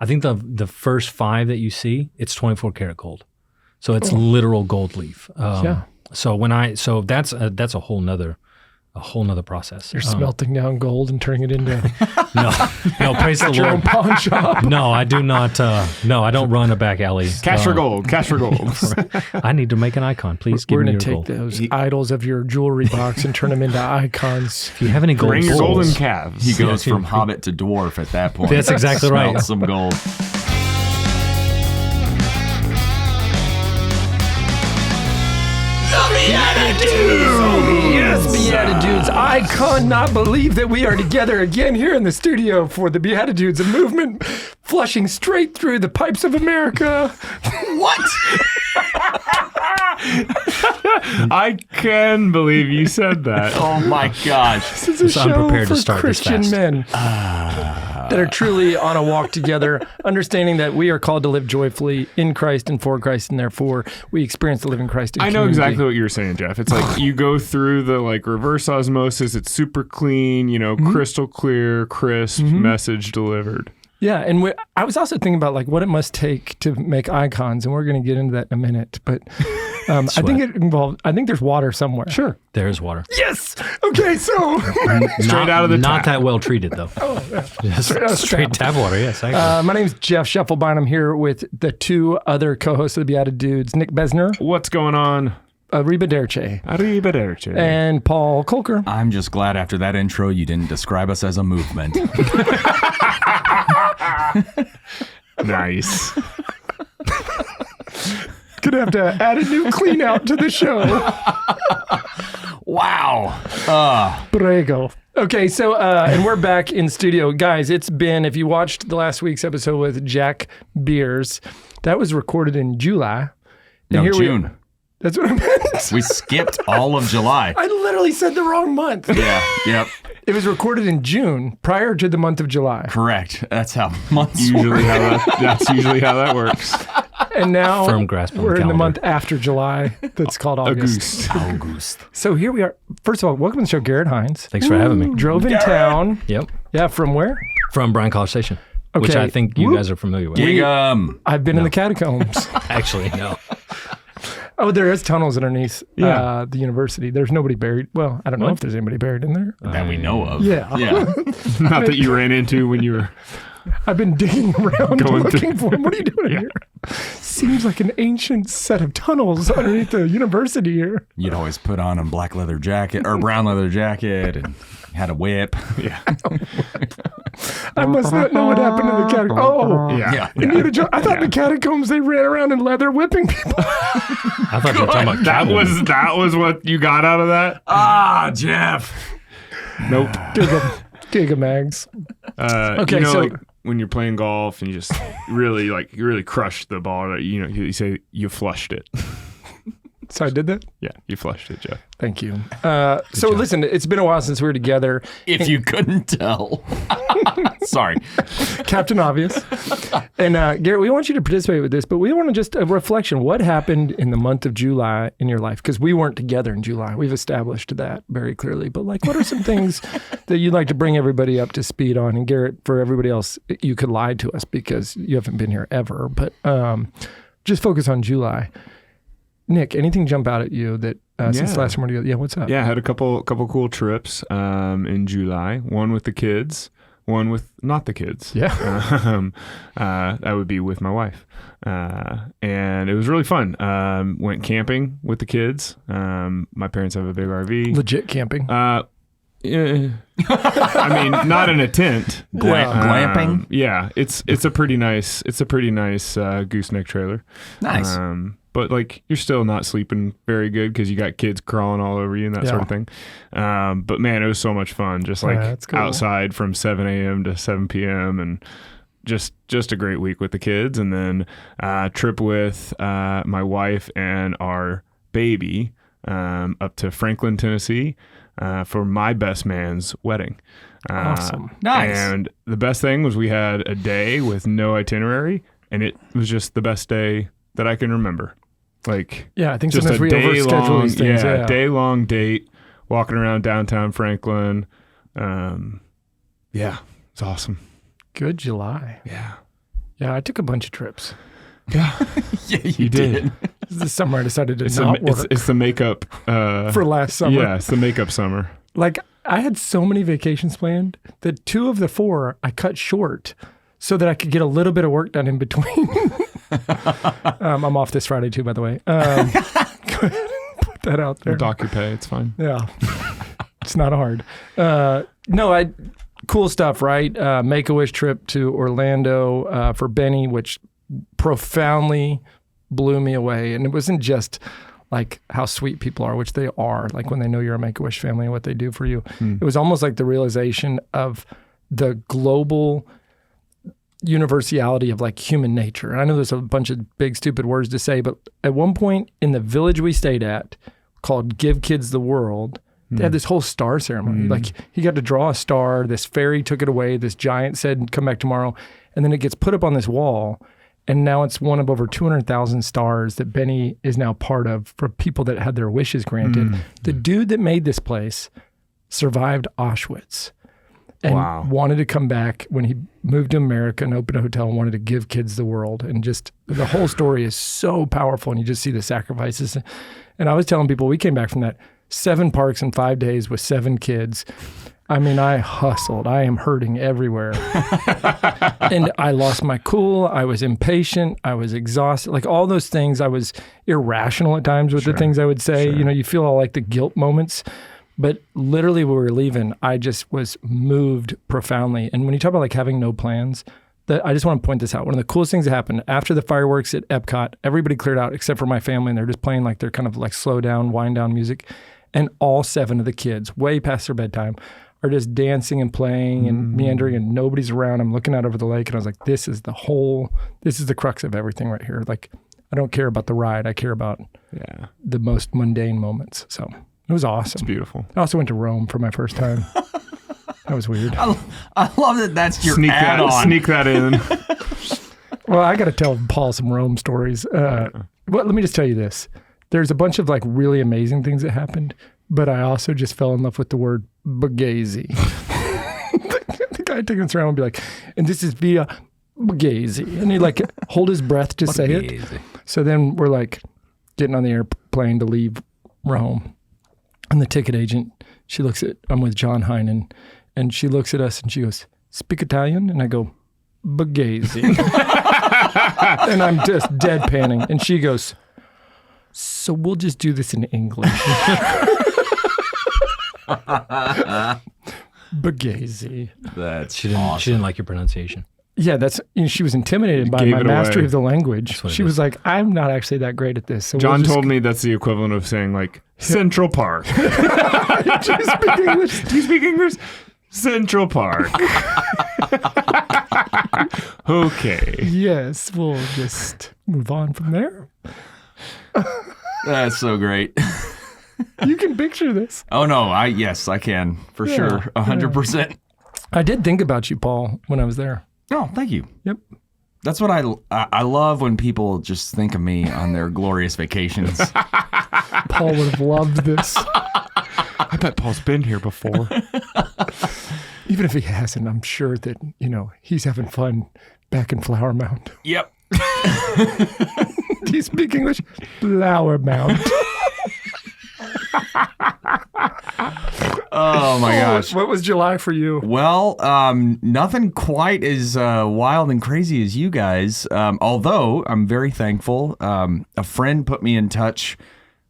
I think the first 5 that you see, it's 24 karat gold. So it's literal gold leaf. So that's a whole nother process. You're smelting down gold and turning it into no, praise the your own Lord. pawn shop. No, I do not. No, I don't run a back alley. Cash for gold. I need to make an icon. Please give We're me going to your take gold. those idols of your jewelry box and turn them into icons. If you have any gold Bring your bowls, golden calves. He goes from hobbit to dwarf at that point. That's exactly right. Smells some gold. Yes, BeatiDudes. I cannot believe that we are together again here in the studio for the BeatiDudes, a movement flushing straight through the pipes of America. What? I can believe you said that. Oh my gosh. This is a show unprepared to for start this Christian fast. men that are truly on a walk together, understanding that we are called to live joyfully in Christ and for Christ, and therefore we experience the living Christ in I know community. exactly what you're saying, Jeff. It's like you go through the like reverse osmosis. It's super clean, crystal clear, crisp message delivered. Yeah, and I was also thinking about like what it must take to make icons, and we're going to get into that in a minute. But I think there's water somewhere. Sure. There's water. Yes. Okay, so Straight out of the Not tap. that well treated though. Just straight tap water. Yes. my name's Jeff Schiefelbein. I'm here with the 2 other co-hosts of the BeatiDudes, Nick Bezner, What's going on? Arrivederci, Arrivederci. and Paul Kolker. I'm just glad after that intro you didn't describe us as a movement. Nice. Gonna have to add a new clean out to the show. Wow. Prego. Okay, so and we're back in studio, guys. It's been, if you watched the last week's episode with Jack Beers, that was recorded in July. And No, here June. That's what I meant. We skipped all of July. I literally said the wrong month. Yeah, yep. It was recorded in June, prior to the month of July. Correct. That's how months Usually work. that's usually how that works. And now Firm grasp on the we're in the calendar. month after July. That's called August. August. So here we are. First of all, welcome to the show, Garret Hines. Thanks for having me. Drove in town. Yep. Yeah, from where? From Bryan College Station, which Okay. I think you guys are familiar with. I've been in the catacombs. Actually, no. Oh, there is tunnels underneath Yeah. the university. There's nobody buried. Well, I don't know if there's anybody buried in there. That we know of. Yeah. Yeah. Not that you ran into when you were. I've been digging around Going looking for him. What are you doing here? Seems like an ancient set of tunnels underneath the university here. You'd always put on a black leather jacket or brown leather jacket and had a whip. Yeah. I must not know what happened in the catacombs. Oh, Yeah. I thought the catacombs, they ran around in leather whipping people. I thought you were talking about That was what you got out of that? Ah, Jeff. Nope. Gigamags. Okay, so- like when you're playing golf and you just really crush the ball, you say you flushed it. So I did that? Yeah, you flushed it, Jeff. Thank you. So listen, it's been a while since we were together. If you couldn't tell. Sorry. Captain Obvious. And Garret, we want you to participate with this, but we want to just a reflection. What happened in the month of July in your life? Because we weren't together in July. We've established that very clearly. But like, what are some things that you'd like to bring everybody up to speed on? And Garret, for everybody else, you could lie to us because you haven't been here ever. But just focus on July. Nick, anything jump out at you that since the last time we were together? Yeah, what's up? Yeah, I had a couple cool trips in July. One with the kids, one with not the kids. Yeah. That would be with my wife. And it was really fun. Went camping with the kids. My parents have a big RV. Legit camping. Yeah. I mean, not in a tent. Glamping? Yeah, it's a pretty nice gooseneck trailer. Nice. But like you're still not sleeping very good because you got kids crawling all over you and that sort of thing. But man, it was so much fun. Just like that's cool. outside from 7 a.m. to 7 p.m. and just a great week with the kids. And then trip with my wife and our baby up to Franklin, Tennessee for my best man's wedding. Awesome. Nice. And the best thing was we had a day with no itinerary, and it was just the best day that I can remember. Like, Yeah, I think just sometimes a we overschedule day-long, these things. Yeah. day-long date, walking around downtown Franklin. It's awesome. Good July. Yeah. Yeah, I took a bunch of trips. Yeah, you did. This summer I decided to not work. It's the makeup. For last summer. Yeah, it's the makeup summer. Like, I had so many vacations planned that 2 of the 4 I cut short so that I could get a little bit of work done in between. I'm off this Friday too, by the way. Go ahead and put that out there. Doc your pay, it's fine. Yeah. It's not hard. Cool stuff, right? Make-A-Wish trip to Orlando for Benny, which profoundly blew me away. And it wasn't just like how sweet people are, which they are, like when they know you're a Make-A-Wish family and what they do for you. It was almost like the realization of the global universality of like human nature. And I know there's a bunch of big, stupid words to say, but at one point in the village we stayed at called Give Kids the World, they had this whole star ceremony. Like he got to draw a star, this fairy took it away, this giant said, come back tomorrow. And then it gets put up on this wall. And now it's one of over 200,000 stars that Benny is now part of for people that had their wishes granted. The dude that made this place survived Auschwitz and wanted to come back when he moved to America and opened a hotel and wanted to give kids the world. And just the whole story is so powerful. And you just see the sacrifices. And I was telling people, we came back from that 7 parks in 5 days with 7 kids. I mean, I hustled. I am hurting everywhere. And I lost my cool. I was impatient. I was exhausted. Like all those things, I was irrational at times with the things I would say. You know, you feel all like the guilt moments. But literally when we were leaving, I just was moved profoundly. And when you talk about like having no plans, I just want to point this out. One of the coolest things that happened after the fireworks at Epcot, everybody cleared out except for my family. And they're just playing like their kind of like slow down, wind down music. And all 7 of the kids, way past their bedtime, are just dancing and playing and meandering and nobody's around. I'm looking out over the lake and I was like, this is the crux of everything right here. Like, I don't care about the ride. I care about the most mundane moments. So it was awesome. It's beautiful. I also went to Rome for my first time. That was weird. I love that that's your add-on. Sneak that in. Well, I got to tell Paul some Rome stories. Well, let me just tell you this. There's a bunch of like really amazing things that happened, but I also just fell in love with the word bagazy. The guy taking us around would be like, and this is via bagazy. And he'd like hold his breath to say it. So then we're like getting on the airplane to leave Rome. And the ticket agent, I'm with John Heinen, and she looks at us and she goes, speak Italian? And I go, bagazy. And I'm just deadpanning. And she goes, so we'll just do this in English. Bagazy. That's She didn't like your pronunciation. Yeah, she was intimidated by my mastery of the language. She was like, I'm not actually that great at this. So John told me that's the equivalent of saying like Central Park. Do you speak English? Do you speak English? Central Park. Okay. Yes, we'll just move on from there. That's so great. You can picture this. Oh no, yes, I can for sure, 100%. I did think about you, Paul, when I was there. Oh, thank you. Yep. That's what I love when people just think of me on their glorious vacations. Paul would have loved this. I bet Paul's been here before. Even if he hasn't, I'm sure that, he's having fun back in Flower Mound. Yep. Do you speak English? Flower Mound. Oh my gosh. What was July for you? Well, nothing quite as wild and crazy as you guys. Although I'm very thankful. A friend put me in touch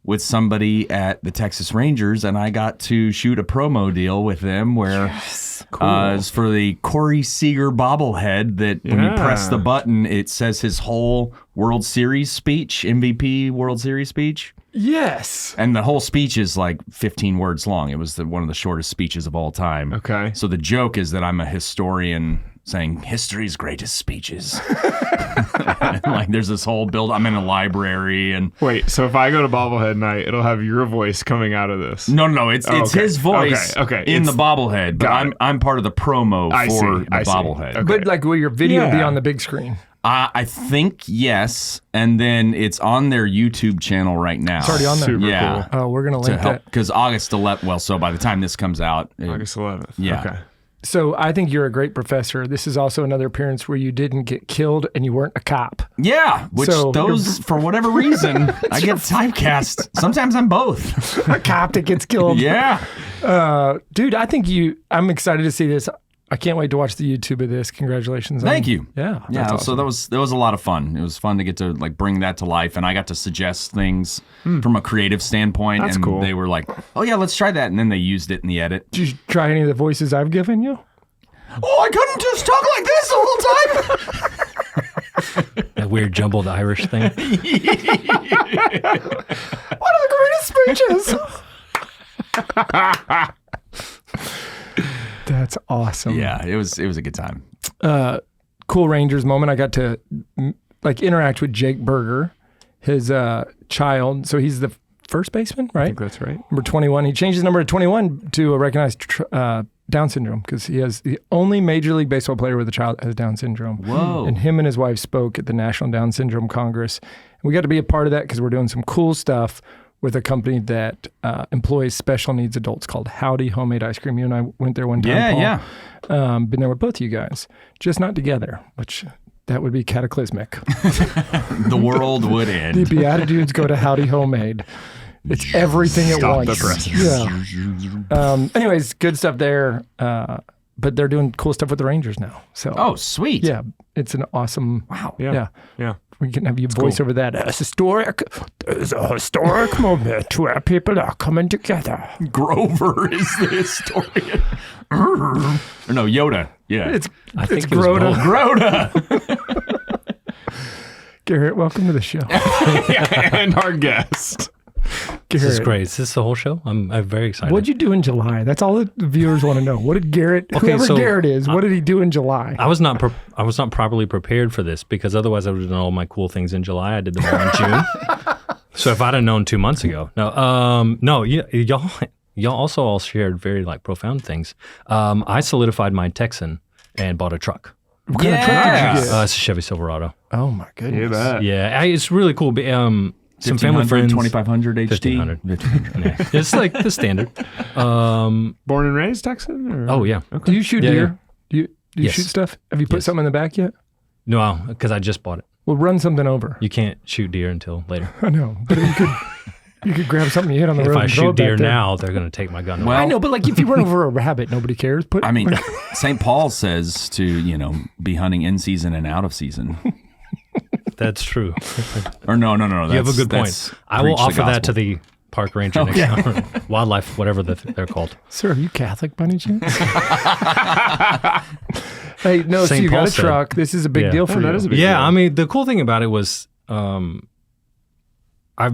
with somebody at the Texas Rangers, and I got to shoot a promo deal with them where it's for the Corey Seager bobblehead that when you press the button, it says his whole World Series speech, MVP World Series speech. Yes. And the whole speech is like 15 words long. It was one of the shortest speeches of all time. Okay. So the joke is that I'm a historian saying history's greatest speeches. Like there's this whole build. I'm in a library and wait. So if I go to Bobblehead Night, it'll have your voice coming out of this. No. It's his voice in the bobblehead. But I'm part of the promo for the bobblehead. Okay. But like will your video be on the big screen? I think yes, and then it's on their YouTube channel right now. It's already on there. Super cool. Oh, we're gonna link that because August 11th. Well, so by the time this comes out, August 11th. Yeah. Okay. So I think you're a great professor. This is also another appearance where you didn't get killed and you weren't a cop. Yeah, which So those, for whatever reason, I get typecast. Sometimes I'm both. A cop that gets killed. Yeah. Dude, I'm excited to see this. I can't wait to watch the YouTube of this. Congratulations. Thank you. Yeah. Yeah, that's so awesome. that was a lot of fun. It was fun to get to like bring that to life, and I got to suggest things from a creative standpoint. That's and cool. They were like, "Oh yeah, let's try that," and then they used it in the edit. Did you try any of the voices I've given you? Oh, I couldn't just talk like this the whole time. That weird jumbled Irish thing. One of the greatest speeches. That's awesome. Yeah, it was a good time. Cool Rangers moment. I got to interact with Jake Berger, his child. So he's the first baseman, I right? think that's right. Number 21. He changed his number to 21 to recognize Down syndrome because he has the only Major League Baseball player with a child that has Down syndrome. Whoa. And him and his wife spoke at the National Down Syndrome Congress. And we got to be a part of that because we're doing some cool stuff with a company that employs special needs adults called Howdy Homemade Ice Cream. You and I went there one time, Paul. Yeah. Been there with both of you guys, just not together, which that would be cataclysmic. The world would The end. BeatiDudes go to Howdy Homemade. It's everything at Stop once. the presses. Yeah. Anyways, good stuff there. But they're doing cool stuff with the Rangers now. So Oh, sweet. yeah, it's an awesome. Wow. Yeah. We can have you voice over that. There's a historic moment where people are coming together. Grover is the historian. Or no, Yoda. Yeah. I It's think it was Frodo. both. Groda. Garrett, welcome to the show. And our guest. This is Garrett, great. Is this the whole show? I'm very excited. what'd you do in July? That's all the viewers want to know. What did Garrett, whoever so, Garrett is, what did he do in July? I was not properly prepared for this because otherwise I would have done all my cool things in July. I did them all in June. So if I'd have known 2 months ago, y'all also all shared very profound things. I solidified my Texan and bought a truck. What kind of truck did you get? It's a Chevy Silverado. Oh my goodness. You bet. Yeah, it's really cool. Some family friends. 2500 HD. 1500. Yeah, it's like the standard. Born and raised Texan? Or? Oh yeah. Do you shoot Yeah, deer? Do you Yes. shoot stuff? Have you put Yes. something in the back yet? No, because I just bought it. Well, run something over. You can't shoot deer until later. I know, but you could grab something you hit on the If road. I and throw shoot it back deer there. now, they're going to take my gun away. Well, I know, but if you run over a rabbit, nobody cares. I mean, St. Paul says to, be hunting in season and out of season. That's true. Or no. You have a good point. I will offer that to the park ranger next time. Wildlife, whatever they're called. Sir, are you Catholic by any chance? Hey, no, so St. you Paul got a said- truck. This is a big Yeah. deal for that you. is a big Yeah, deal. I mean, the cool thing about it was I've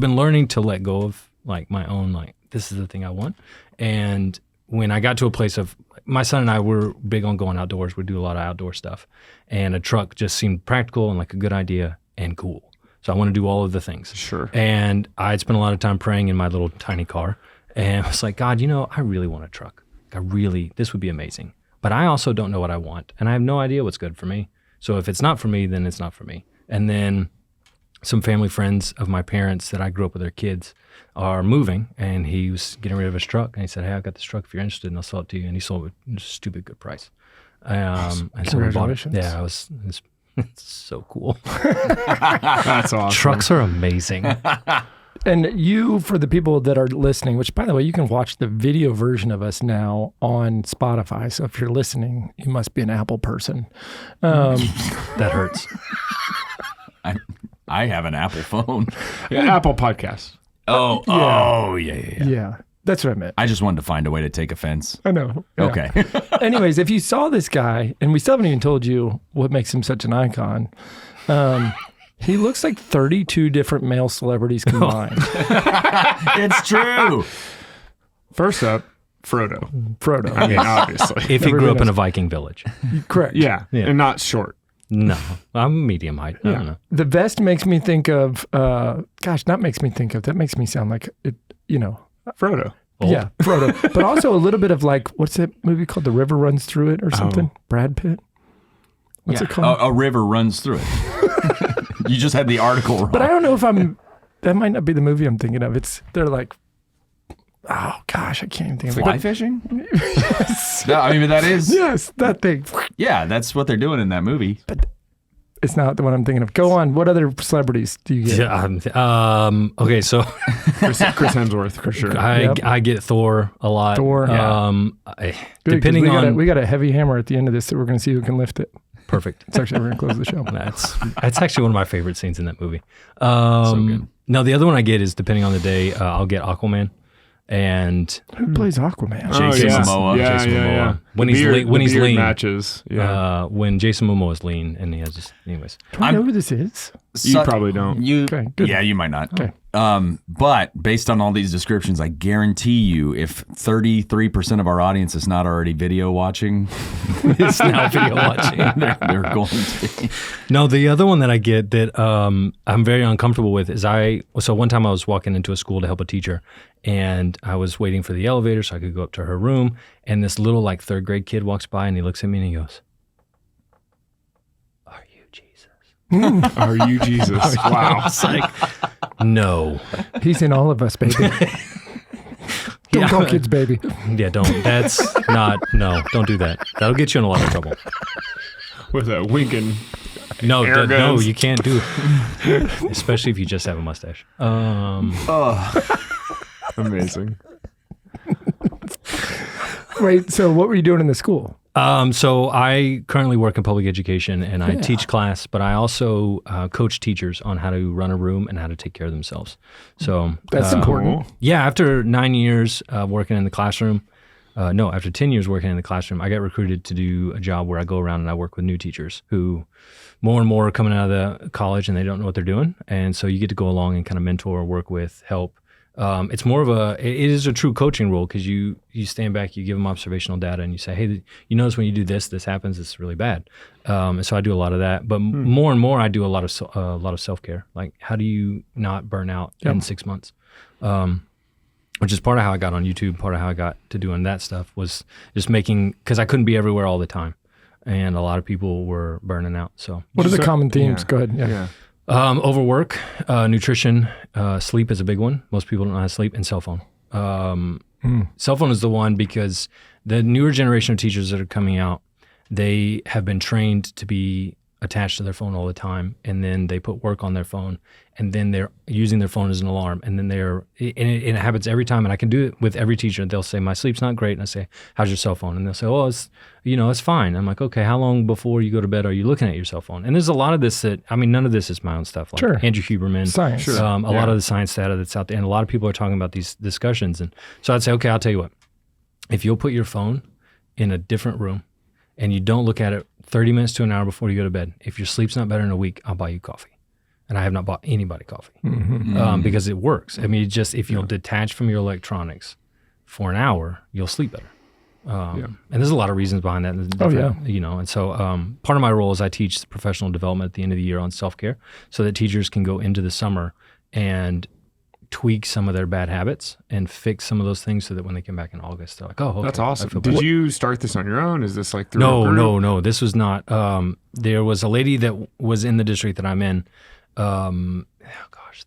been learning to let go of my own, this is the thing I want. And when I got to a place of, my son and I were big on going outdoors. We do a lot of outdoor stuff. And a truck just seemed practical and like a good idea and cool. So I want to do all of the things. Sure. And I'd spent a lot of time praying in my little tiny car. And I was like, God, I really want a truck. This would be amazing. But I also don't know what I want. And I have no idea what's good for me. So if it's not for me, then it's not for me. And then some family friends of my parents that I grew up with their kids are moving. And he was getting rid of his truck. And he said, hey, I've got this truck if you're interested, and I'll sell it to you. And he sold it at a stupid good price. And so we bought it. Congratulations. Yeah, it's so cool. That's awesome. Trucks are amazing. And you, for the people that are listening, which by the way, you can watch the video version of us now on Spotify. So if you're listening, you must be an Apple person. That hurts. I have an Apple phone. Yeah, Apple Podcasts. Yeah. Yeah, that's what I meant. I just wanted to find a way to take offense. I know. Yeah. Okay. Anyways, if you saw this guy, and we still haven't even told you what makes him such an icon, he looks like 32 different male celebrities combined. It's true. First up, Frodo. Frodo. I mean, obviously. If you grew Everybody up in knows. a Viking village. Correct. Yeah, Yeah. and not short. No, I'm medium height. I don't know. The vest makes me think of, not makes me think of, that makes me sound like, it, Frodo. Old. yeah, Frodo. But also a little bit of what's that movie called? The River Runs Through It or something? Brad Pitt? What's it called? A river runs through it. You just had the article wrong. But I don't know if that might not be the movie I'm thinking of. They're like, Oh gosh, I can't even think of Fly it. fishing? No, I mean, that is. Yes, that thing. Yeah, that's what they're doing in that movie. It's not the one I'm thinking of. Go on. What other celebrities do you get? Yeah, okay, so Chris Hemsworth for sure. I get Thor a lot. Thor. Good, Depending depending on we got a heavy hammer at the end of this that we're going to see who can lift it. perfect. It's actually we're going to close the show. That's actually one of my favorite scenes in that movie. Good. No, the other one I get is depending on the day. I'll get Aquaman, and Who plays Aquaman? Jason Momoa. Yeah, Jason yeah, Momoa. yeah. When The he's beard- when the he's beard lean. matches. Yeah. When Jason Momoa is lean and he has just anyways. Do I know who this is? You probably don't. Okay, good. Yeah, you might not. Okay. But based on all these descriptions, I guarantee you, if 33% of our audience is not already video watching, It's now video watching. they're going to be. No, the other one that I get that I'm very uncomfortable with is so one time I was walking into a school to help a teacher, and I was waiting for the elevator so I could go up to her room, and this little like third grade kid walks by and he looks at me and he goes, "Are you Jesus?" Are you Jesus? Wow. It's like, no. He's in all of us, baby. Don't Yeah. call kids baby. Yeah, don't. That's not, no, don't do that. That'll get you in a lot of trouble. With a winking. No, Air no, guns. you can't do it. Especially if you just have a mustache. Amazing. Wait, so what were you doing in the school? So I currently work in public education and I teach class, but I also coach teachers on how to run a room and how to take care of themselves. So That's important. yeah, after 9 years working in the classroom, after 10 years working in the classroom, I got recruited to do a job where I go around and I work with new teachers who more and more are coming out of the college and they don't know what they're doing. And so you get to go along and kind of mentor, work with, help. It's more of it is a true coaching role because you stand back, you give them observational data and you say, hey, you notice when you do this happens, it's really bad. And so I do a lot of that, but more and more I do a lot of self-care. Like how do you not burn out in 6 months? Which is part of how I got on YouTube, part of how I got to doing that stuff was just because I couldn't be everywhere all the time. And a lot of people were burning out. So What are the common themes? Yeah. Go ahead. Yeah. overwork, nutrition, sleep is a big one. Most people don't know how to sleep, and cell phone. Cell phone is the one because the newer generation of teachers that are coming out, they have been trained to be attached to their phone all the time, and then they put work on their phone, and then they're using their phone as an alarm, and then it happens every time, and I can do it with every teacher. They'll say, my sleep's not great, and I say, how's your cell phone? And they'll say, oh, it's fine. I'm like, okay, how long before you go to bed are you looking at your cell phone? And there's a lot of this none of this is my own stuff. Like Sure. Andrew Huberman, Science. Sure. a lot of the science data that's out there, and a lot of people are talking about these discussions. And so I'd say, okay, I'll tell you what, if you'll put your phone in a different room and you don't look at it 30 minutes to an hour before you go to bed, if your sleep's not better in a week, I'll buy you coffee. And I have not bought anybody coffee because it works. I mean, if you'll detach from your electronics for an hour, you'll sleep better. And there's a lot of reasons behind that. And so part of my role is I teach professional development at the end of the year on self-care so that teachers can go into the summer and tweak some of their bad habits and fix some of those things so that when they come back in August, they're like, oh, okay, That's I awesome. feel Did better. you start this on your own? Is this like through a group? No. This was not. There was a lady that was in the district that I'm in.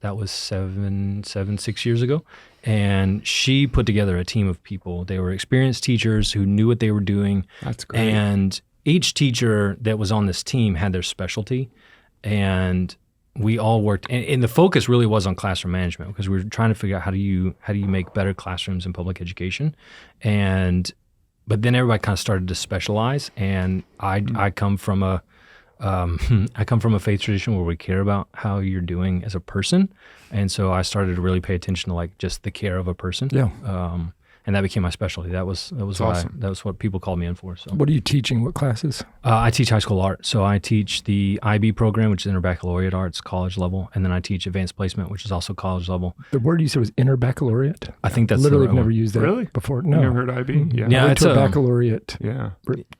That was 6 years ago. And she put together a team of people. They were experienced teachers who knew what they were doing. That's great. And each teacher that was on this team had their specialty. And we all worked, and the focus really was on classroom management because we were trying to figure out how do you make better classrooms in public education. But then everybody kind of started to specialize. And I come from a faith tradition where we care about how you're doing as a person. And so I started to really pay attention to like just the care of a person. Yeah. And that became my specialty. That was awesome. that was what people called me in for. So What are you teaching? What classes? I teach high school art. So I teach the IB program, which is Interbaccalaureate Arts, college level. And then I teach advanced placement, which is also college level. The word you said was interbaccalaureate? I think that's Literally the have right never one. used that Really? before. You No. never heard IB? Yeah. Yeah, I went it's to a a- baccalaureate Yeah.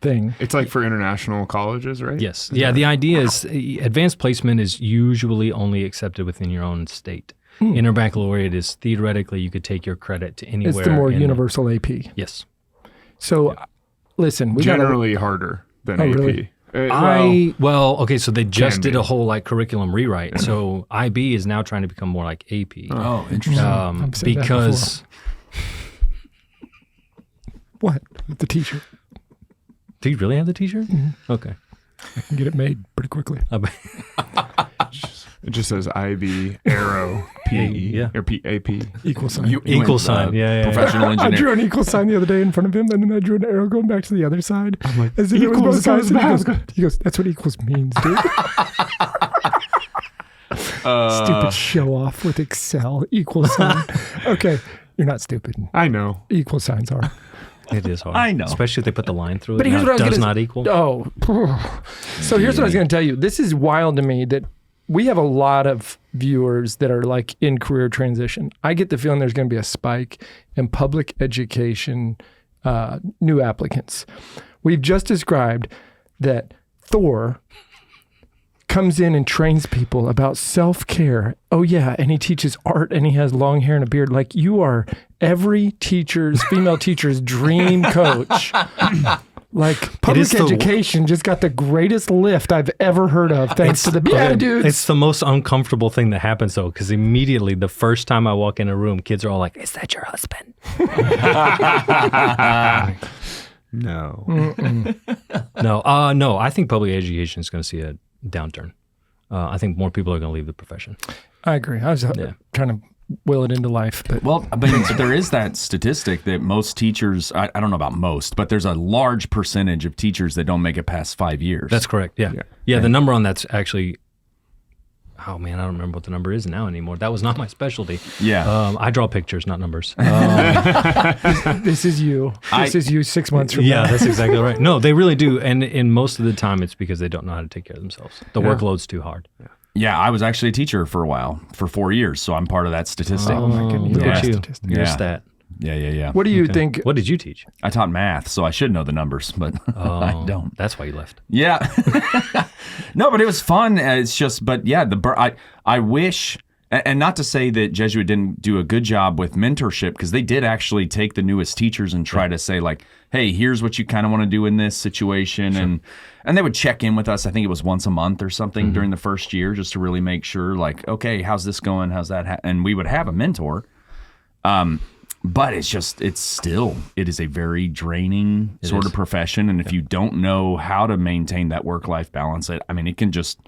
thing. It's like for international colleges, right? Yes. Yeah. The idea is advanced placement is usually only accepted within your own state. Interbaccalaureate is theoretically you could take your credit to anywhere. It's the more in- universal AP. Yes. So, listen, we got Generally harder than Oh, AP. really? Okay, so they just Can did be. a whole like curriculum rewrite. So IB is now trying to become more like AP. Oh, interesting. I've said that Because What? The t-shirt. Do you really have the t-shirt? Mm-hmm. Okay. I can get it made pretty quickly. It just says IB arrow PE Yeah. or PAP. Equal sign. Equal sign. Yeah. Professional I engineer. drew an equal sign the other day in front of him, and then I drew an arrow going back to the other side. I'm like, As if it was both sides. equals He goes, that's what equals means, dude. Stupid show off with Excel. Equal sign. Okay, you're not stupid. I know. Equal signs are. It is hard. I know. Especially if they put the line through it. But here's what I was does gonna not equal. Oh. So here's what I was going to tell you. This is wild to me that we have a lot of viewers that are like in career transition. I get the feeling there's going to be a spike in public education new applicants. We've just described that Thor comes in and trains people about self-care. Oh yeah, and he teaches art and he has long hair and a beard. Like you are every female teacher's dream coach. Like public education just got the greatest lift I've ever heard of thanks to the BeatiDudes. It's the most uncomfortable thing that happens though, because immediately the first time I walk in a room, kids are all like, "Is that your husband?" No. No. I think public education is going to see a downturn. I think more people are going to leave the profession. I agree. I was trying to will it into life. But. Well, but there is that statistic that most teachers, I don't know about most, but there's a large percentage of teachers that don't make it past 5 years. That's correct. Yeah. The number on that's actually, oh man, I don't remember what the number is now anymore. That was not my specialty. Yeah. I draw pictures, not numbers. This is you. This is you 6 months from now. Yeah, that's exactly right. No, they really do. And in most of the time, it's because they don't know how to take care of themselves. The workload's too hard. Yeah, I was actually a teacher for a while, for 4 years, so I'm part of that statistic. Oh my goodness. Look at you. Statistic. You're a Yeah. stat. Yeah. What do you think? What did you teach? I taught math, so I should know the numbers, but I don't. That's why you left. Yeah. No, but it was fun. It's just, but yeah, I wish, and not to say that Jesuit didn't do a good job with mentorship, because they did actually take the newest teachers and try to say like, hey, here's what you kind of want to do in this situation. Sure. And they would check in with us. I think it was once a month or something during the first year, just to really make sure like, okay, how's this going? How's that? And we would have a mentor. But it is a very draining sort of profession. And if you don't know how to maintain that work-life balance, it can just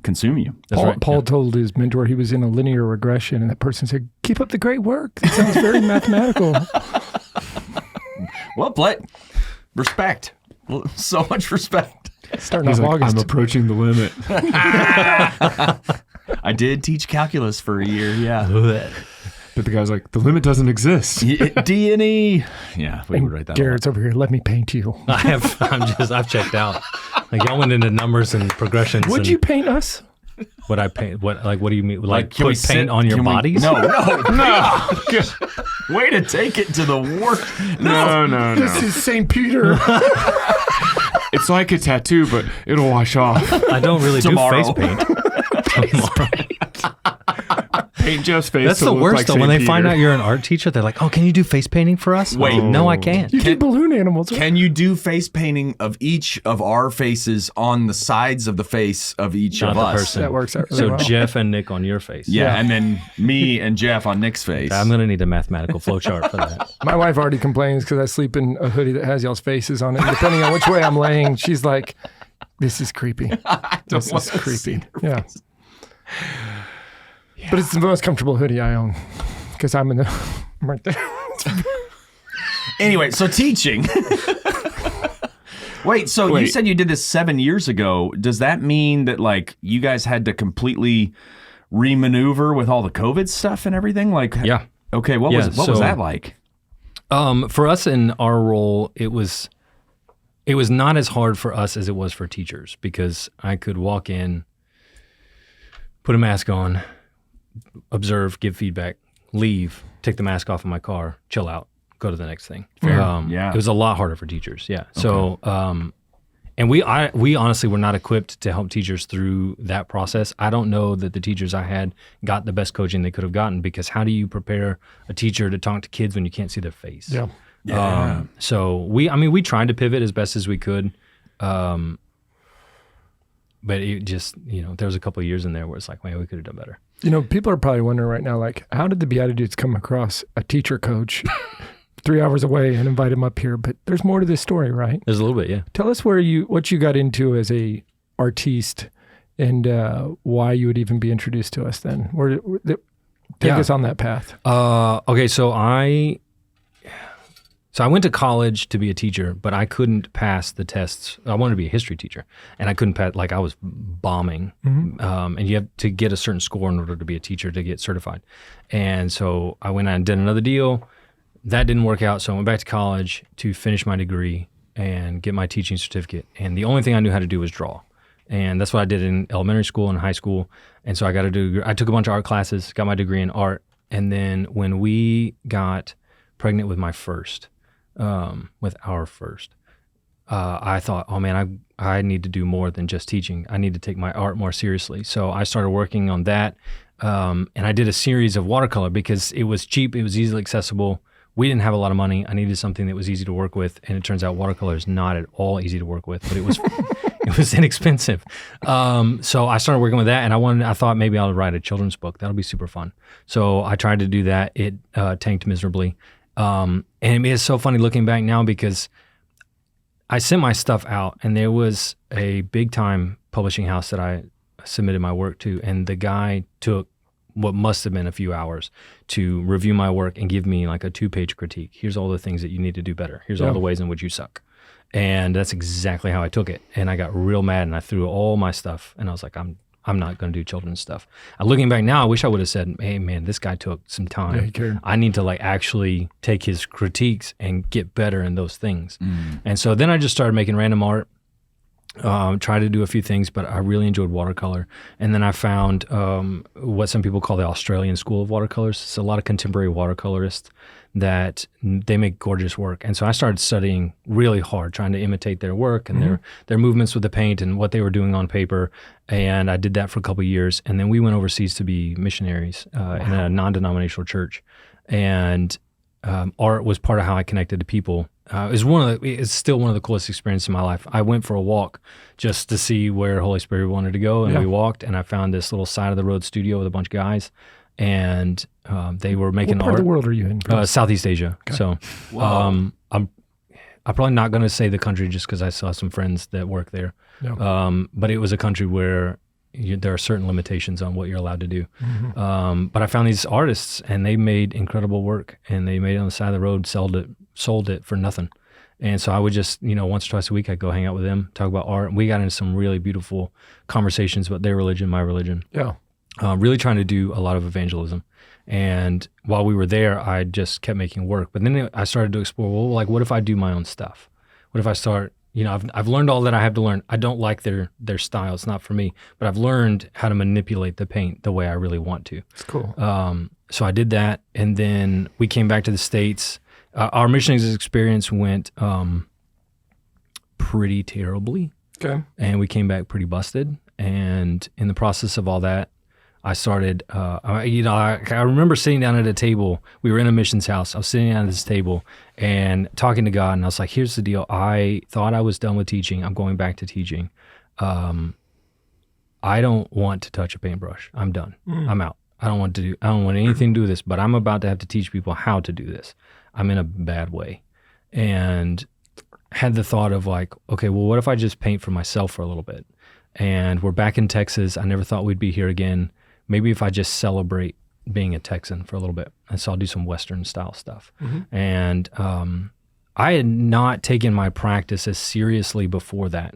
consume you. Paul told his mentor he was in a linear regression, and that person said, keep up the great work. It sounds very mathematical. Well, respect. So much respect. Starting He's off like, August. I'm approaching the limit. I did teach calculus for a year, yeah. But the guy's like, the limit doesn't exist. D&E. Yeah, we would write that. Garrett's over here. Let me paint you. I've checked out. Like y'all went into numbers and progressions. Would you paint us? Would I paint? What do you mean? Like can we put paint sit- on your can we- bodies? No. Way to take it to the worst. No. This is St. Peter. It's like a tattoo, but it'll wash off. I don't really Tomorrow. do face paint. Paint Jeff's face. That's to the look worst like though. St. When they Peter. find out you're an art teacher, they're like, "Oh, can you do face painting for us?" Wait. No, I can't. You do balloon animals. Right? Can you do face painting of each of our faces on the sides of the face of each Not of the us? person. That works out really So well. Jeff and Nick on your face. Yeah, and then me and Jeff on Nick's face. I'm gonna need a mathematical flowchart for that. My wife already complains because I sleep in a hoodie that has y'all's faces on it. And depending on which way I'm laying, she's like, this is creepy. This is creepy. Yeah. But it's the most comfortable hoodie I own because I'm right there. Anyway, so teaching. Wait, you said you did this 7 years ago. Does that mean that like you guys had to completely remaneuver with all the COVID stuff and everything? Like, Yeah. Okay, what was that like? For us in our role, it was not as hard for us as it was for teachers, because I could walk in, put a mask on, observe, give feedback, leave, take the mask off in my car, chill out, go to the next thing. Yeah. It was a lot harder for teachers. Yeah. So, and we honestly were not equipped to help teachers through that process. I don't know that the teachers I had got the best coaching they could have gotten, because how do you prepare a teacher to talk to kids when you can't see their face? Yeah. So we tried to pivot as best as we could. But it just, there was a couple of years in there where it's like, man, we could have done better. People are probably wondering right now, like, how did the BeatiDudes come across a teacher coach 3 hours away and invite him up here. But there's more to this story, right? There's a little bit, yeah. Tell us what you got into as a artiste and why you would even be introduced to us then. Take us on that path. Okay, so I went to college to be a teacher, but I couldn't pass the tests. I wanted to be a history teacher, and I couldn't pass. Like, I was bombing, and you have to get a certain score in order to be a teacher to get certified. And so I went out and did another deal. That didn't work out, so I went back to college to finish my degree and get my teaching certificate. And the only thing I knew how to do was draw. And that's what I did in elementary school and high schour. And so I took a bunch of art classes, got my degree in art. And then when we got pregnant with our first, I thought, oh man, I need to do more than just teaching. I need to take my art more seriously. So I started working on that. And I did a series of watercolor because it was cheap. It was easily accessible. We didn't have a lot of money. I needed something that was easy to work with. And it turns out watercolor is not at all easy to work with, but it was it was inexpensive. So I started working with that, and I thought maybe I'll write a children's book. That'll be super fun. So I tried to do that. It tanked miserably. And it's so funny looking back now because I sent my stuff out, and there was a big time publishing house that I submitted my work to, and the guy took what must have been a few hours to review my work and give me like a 2-page critique. Here's all the things that you need to do better. Here's all the ways in which you suck. And that's exactly how I took it. And I got real mad, and I threw all my stuff, and I was like, I'm not going to do children's stuff. Looking back now, I wish I would have said, hey man, this guy took some time. Yeah, I need to like actually take his critiques and get better in those things. And so then I just started making random art, tried to do a few things, but I really enjoyed watercolor. And then I found what some people call the Australian School of Watercolors. It's a lot of contemporary watercolorists that they make gorgeous work. And so I started studying really hard, trying to imitate their work and their movements with the paint and what they were doing on paper. And I did that for a couple of years. And then we went overseas to be missionaries in a non-denominational church. And art was part of how I connected to people. It's still one of the coolest experiences in my life. I went for a walk just to see where Holy Spirit wanted to go, and we walked, and I found this little side of the road studio with a bunch of guys, and they were making art. What part of the world are you in? Southeast Asia. Okay. So I'm probably not going to say the country just because I saw some friends that work there. No. But it was a country where there are certain limitations on what you're allowed to do. But I found these artists, and they made incredible work, and they made it on the side of the road, sold it for nothing. And so I would just, once or twice a week, I'd go hang out with them, talk about art. And we got into some really beautiful conversations about their religion, my religion. Yeah. Really trying to do a lot of evangelism. And while we were there, I just kept making work. But then I started to explore, well, like, what if I do my own stuff? What if I start, I've learned all that I have to learn. I don't like their style. It's not for me. But I've learned how to manipulate the paint the way I really want to. It's cool. So I did that. And then we came back to the States. Our missions experience went pretty terribly. Okay. And we came back pretty busted. And in the process of all that, I started, I remember sitting down at a table. We were in a missions house. I was sitting down at this table and talking to God. And I was like, here's the deal. I thought I was done with teaching. I'm going back to teaching. I don't want to touch a paintbrush. I'm done. I'm out. I don't want anything to do with this, but I'm about to have to teach people how to do this. I'm in a bad way. And had the thought of like, okay, well, what if I just paint for myself for a little bit? And we're back in Texas. I never thought we'd be here again. Maybe if I just celebrate being a Texan for a little bit. And so I'll do some Western style stuff. And I had not taken my practice as seriously before that.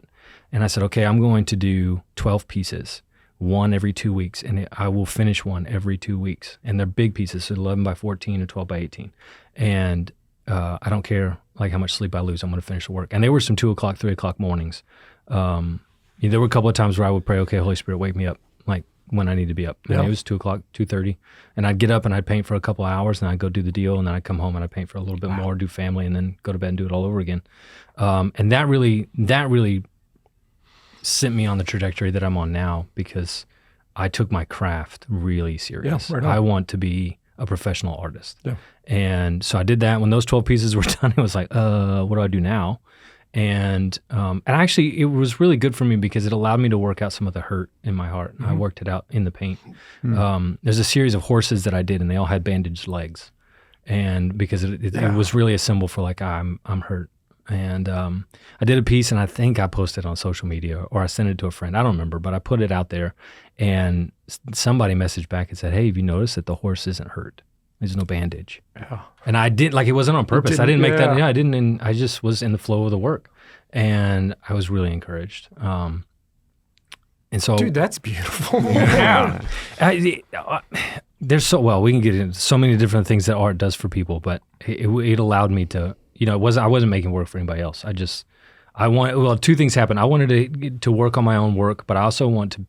And I said, okay, I'm going to do 12 pieces, one every 2 weeks. And I will finish one every 2 weeks. And they're big pieces, so 11 by 14 or 12 by 18. And I don't care like how much sleep I lose, I'm going to finish the work. And there were some 2 o'clock, 3 o'clock mornings. There were a couple of times where I would pray, okay, Holy Spirit, wake me up, like when I need to be up. And it was 2 o'clock, 2:30. And I'd get up and I'd paint for a couple of hours, and I'd go do the deal, and then I'd come home and I'd paint for a little bit more, do family, and then go to bed and do it all over again. And that really sent me on the trajectory that I'm on now, because I took my craft really serious. I want to be a professional artist. Yeah. And so I did that. When those 12 pieces were done, it was like, what do I do now? And actually, it was really good for me because it allowed me to work out some of the hurt in my heart. I worked it out in the paint. There's a series of horses that I did, and they all had bandaged legs. and because it was really a symbol for like I'm hurt. And I did a piece, and I think I posted it on social media, or I sent it to a friend. I don't remember, but I put it out there, and somebody messaged back and said, "Hey, have you noticed that the horse isn't hurt? There's no bandage." Yeah. And I didn't, like, it wasn't on purpose. I didn't make that. yeah. Yeah, I didn't. And I just was in the flow of the work, and I was really encouraged. And so, Dude, that's beautiful. Yeah. There's we can get into so many different things that art does for people, but it allowed me to, I wasn't making work for anybody else. Two things happened. I wanted to work on my own work, but I also want to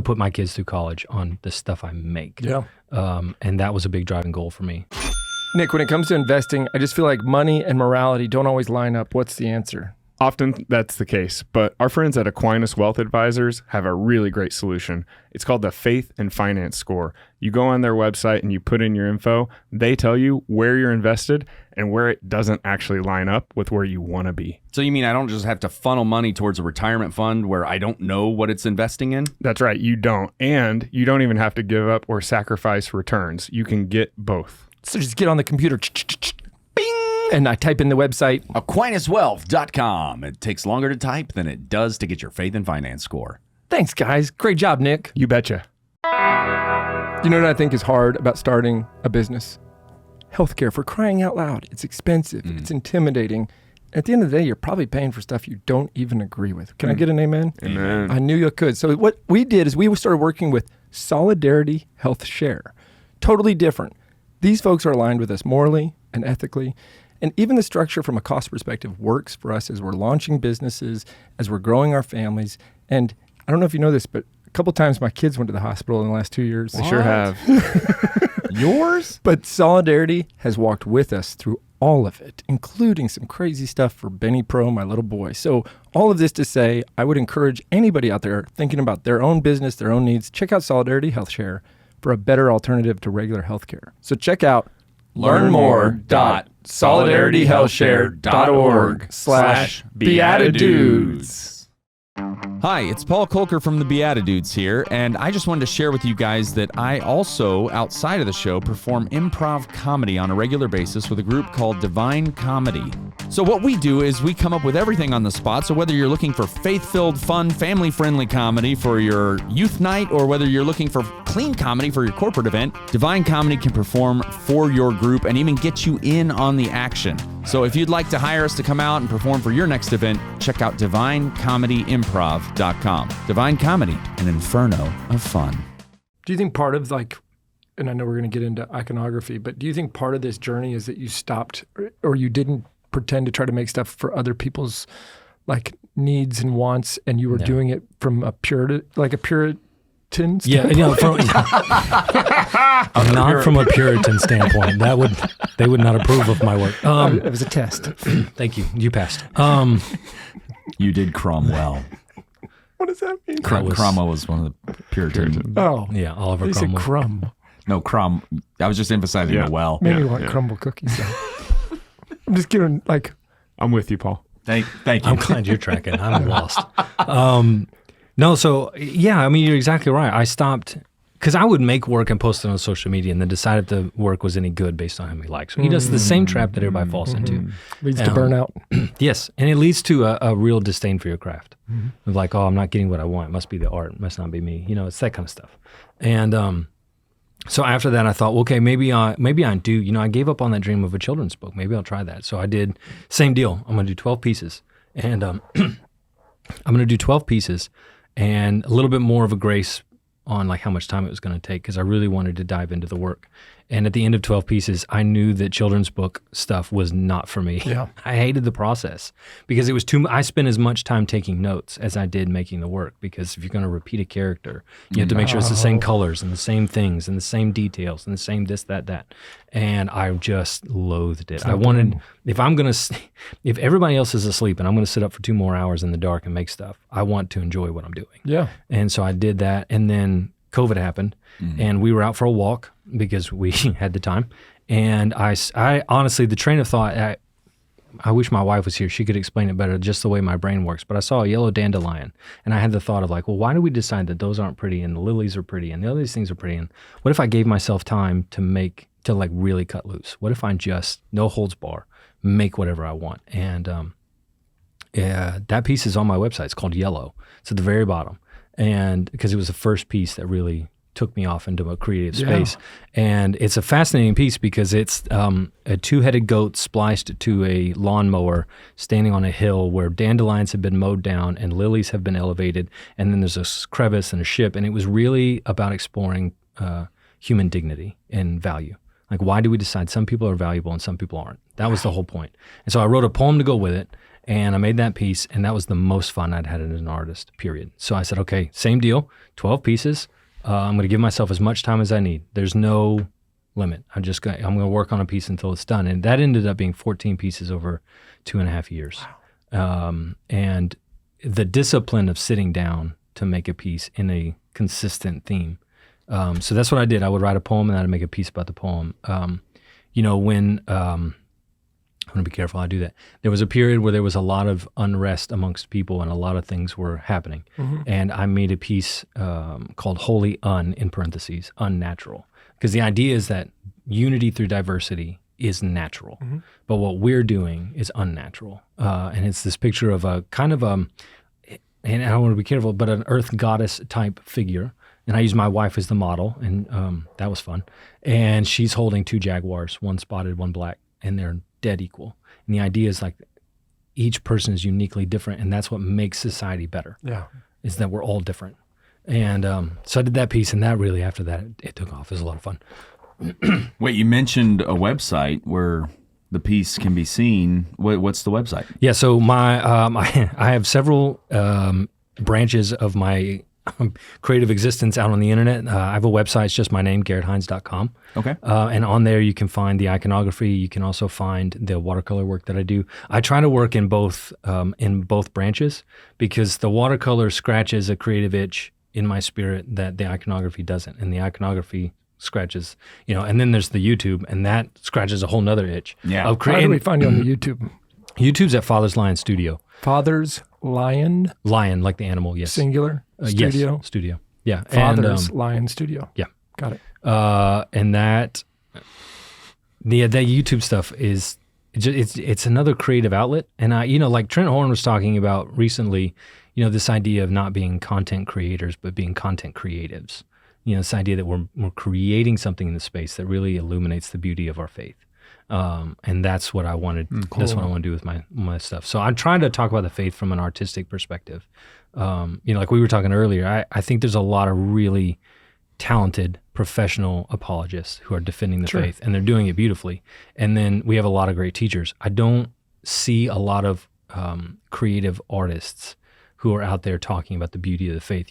put my kids through college on the stuff I make. Yeah. And that was a big driving goal for me. Nick, when it comes to investing, I just feel like money and morality don't always line up. What's the answer? Often that's the case, but our friends at Aquinas Wealth Advisors have a really great solution. It's called the Faith and Finance Score. You go on their website and you put in your info. They tell you where you're invested and where it doesn't actually line up with where you want to be. So you mean I don't just have to funnel money towards a retirement fund where I don't know what it's investing in? That's right, you don't. And you don't even have to give up or sacrifice returns. You can get both. So just get on the computer, bing, and I type in the website. AquinasWealth.com. It takes longer to type than it does to get your Faith and Finance Score. Thanks, guys. Great job, Nick. You betcha. You know what I think is hard about starting a business? Healthcare, for crying out loud. It's expensive. It's intimidating. At the end of the day, you're probably paying for stuff you don't even agree with. Can I get an amen? Amen. I knew you could. So what we did is we started working with Solidarity Health Share. Totally different. These folks are aligned with us morally and ethically. And even the structure from a cost perspective works for us as we're launching businesses, as we're growing our families. And I don't know if you know this, but a couple times my kids went to the hospital in the last 2 years. They sure have. Yours? But Solidarity has walked with us through all of it, including some crazy stuff for Benny Pro, my little boy. So all of this to say, I would encourage anybody out there thinking about their own business, their own needs, check out Solidarity Health Share for a better alternative to regular healthcare. So check out learnmore.solidarityhealthshare.org/BeatiDudes. Hi, it's Paul Kolker from the BeatiDudes here, and I just wanted to share with you guys that I also, outside of the show, perform improv comedy on a regular basis with a group called Divine Comedy. So what we do is we come up with everything on the spot, so whether you're looking for faith-filled, fun, family-friendly comedy for your youth night, or whether you're looking for clean comedy for your corporate event, Divine Comedy can perform for your group and even get you in on the action. So if you'd like to hire us to come out and perform for your next event, check out DivineComedyImprov.com. Divine Comedy, an inferno of fun. Do you think part of and I know we're going to get into iconography, but do you think part of this journey is that you stopped or you didn't pretend to try to make stuff for other people's needs and wants, and you were doing it from a Puritan standpoint? Not from a Puritan standpoint. They would not approve of my work. It was a test. Thank you. You passed. You did Cromwell. What does that mean? Cromwell was one of the Puritan. Oh, Yeah, Oliver they said Cromwell. crumb. No, I was just emphasizing the well. Maybe you want crumble cookies. I'm just kidding. I'm with you, Paul. Thank you. I'm glad you're tracking. I'm lost. No, so yeah, I mean, you're exactly right. I stopped because I would make work and post it on social media and then decide if the work was any good based on how many likes. So he does the same trap that everybody falls into. Leads to burnout. Yes, and it leads to a real disdain for your craft. Of I'm not getting what I want. It must be the art. It must not be me. It's that kind of stuff. And so after that, I thought, okay, maybe I do. I gave up on that dream of a children's book. Maybe I'll try that. So I did. Same deal. I'm going to do 12 pieces, and I'm going to do 12 pieces, and a little bit more of a grace on how much time it was going to take because I really wanted to dive into the work. And at the end of 12 pieces, I knew that children's book stuff was not for me. Yeah. I hated the process because it was I spent as much time taking notes as I did making the work, because if you're going to repeat a character, you have to make sure it's the same colors and the same things and the same details and the same this, that. And I just loathed it. I wanted, if everybody else is asleep and I'm going to sit up for 2 more hours in the dark and make stuff, I want to enjoy what I'm doing. Yeah. And so I did that. And then COVID happened and we were out for a walk because we had the time. And I honestly, the train of thought, I wish my wife was here. She could explain it better, just the way my brain works. But I saw a yellow dandelion, and I had the thought of like, well, why do we decide that those aren't pretty and the lilies are pretty and the other things are pretty? And what if I gave myself time to like really cut loose? What if I just, no holds bar, make whatever I want? And that piece is on my website. It's called Yellow. It's at the very bottom. And because it was the first piece that really took me off into a creative space. And it's a fascinating piece because it's a two-headed goat spliced to a lawnmower standing on a hill where dandelions have been mowed down and lilies have been elevated, and then there's a crevice and a ship. And it was really about exploring human dignity and value. Like, why do we decide some people are valuable and some people aren't? That was the whole point. And so I wrote a poem to go with it, and I made that piece, and that was the most fun I'd had as an artist, period. So I said, okay, same deal, 12 pieces. I'm going to give myself as much time as I need. There's no limit. I'm going to work on a piece until it's done. And that ended up being 14 pieces over 2.5 years. Wow. And the discipline of sitting down to make a piece in a consistent theme. So that's what I did. I would write a poem and then I'd make a piece about the poem. When I'm going to be careful how I do that. There was a period where there was a lot of unrest amongst people and a lot of things were happening. Mm-hmm. And I made a piece called Wholly in parentheses, unnatural. Because the idea is that unity through diversity is natural. Mm-hmm. But what we're doing is unnatural. And it's this picture of a kind of, and I want to be careful, but an earth goddess type figure. And I used my wife as the model, and that was fun. And she's holding 2 jaguars, one spotted, one black, and they're dead equal. And the idea is like each person is uniquely different, and that's what makes society better. Yeah, is that we're all different. And so I did that piece, and that really, after that, it took off. It was a lot of fun. Wait, you mentioned a website where the piece can be seen. What's the website? Yeah, so my I have several branches of my creative existence out on the internet. I have a website. It's just my name, GarretHines.com. Okay. And on there you can find the iconography. You can also find the watercolor work that I do. I try to work in both branches because the watercolor scratches a creative itch in my spirit that the iconography doesn't. And the iconography scratches, and then there's the YouTube, and that scratches a whole nother itch. Yeah. How do we find you on the YouTube? YouTube's at Father's Lion Studio. Father's Lion? Lion, like the animal, yes. Singular? Studio? Yes, studio. Yeah. Father's Lion Studio. Yeah. Got it. And that YouTube stuff is, it's another creative outlet. And like Trent Horn was talking about recently, this idea of not being content creators, but being content creatives. This idea that we're creating something in the space that really illuminates the beauty of our faith. And that's what I wanted. Cool. That's what I want to do with my stuff. So I'm trying to talk about the faith from an artistic perspective. Like we were talking earlier, I think there's a lot of really talented professional apologists who are defending the faith, and they're doing it beautifully. And then we have a lot of great teachers. I don't see a lot of creative artists who are out there talking about the beauty of the faith.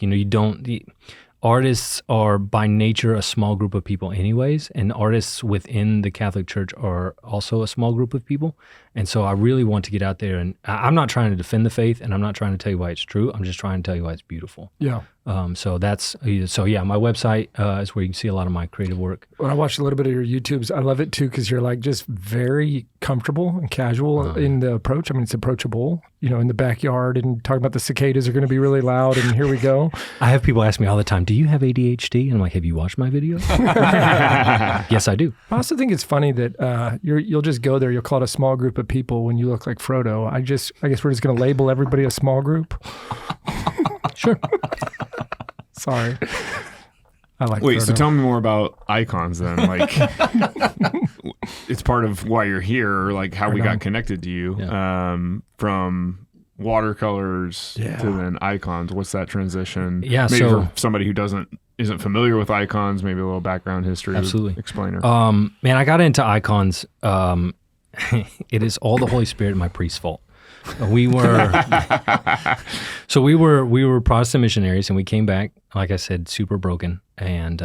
Artists are by nature a small group of people anyways, and artists within the Catholic Church are also a small group of people. And so I really want to get out there, and I'm not trying to defend the faith, and I'm not trying to tell you why it's true. I'm just trying to tell you why it's beautiful. Yeah. My website is where you can see a lot of my creative work. When I watched a little bit of your YouTubes, I love it too because you're like just very comfortable and casual in the approach. I mean, it's approachable, in the backyard, and talking about the cicadas are going to be really loud, and here we go. I have people ask me all the time, do you have ADHD? And I'm like, have you watched my videos? Yes, I do. I also think it's funny that you'll just go there, you'll call it a small group of people when you look like Frodo. I guess we're just going to label everybody a small group. Sure. Sorry. I like Wait, Frodo. So tell me more about icons then. Like, it's part of why you're here, or like how we got connected to you, from watercolors to then icons. What's that transition? Yeah, maybe so for somebody who isn't familiar with icons, maybe a little background history. Absolutely. Explainer. Man, I got into icons. It is all the Holy Spirit and my priest's fault. We were Protestant missionaries, and we came back, like I said, super broken. And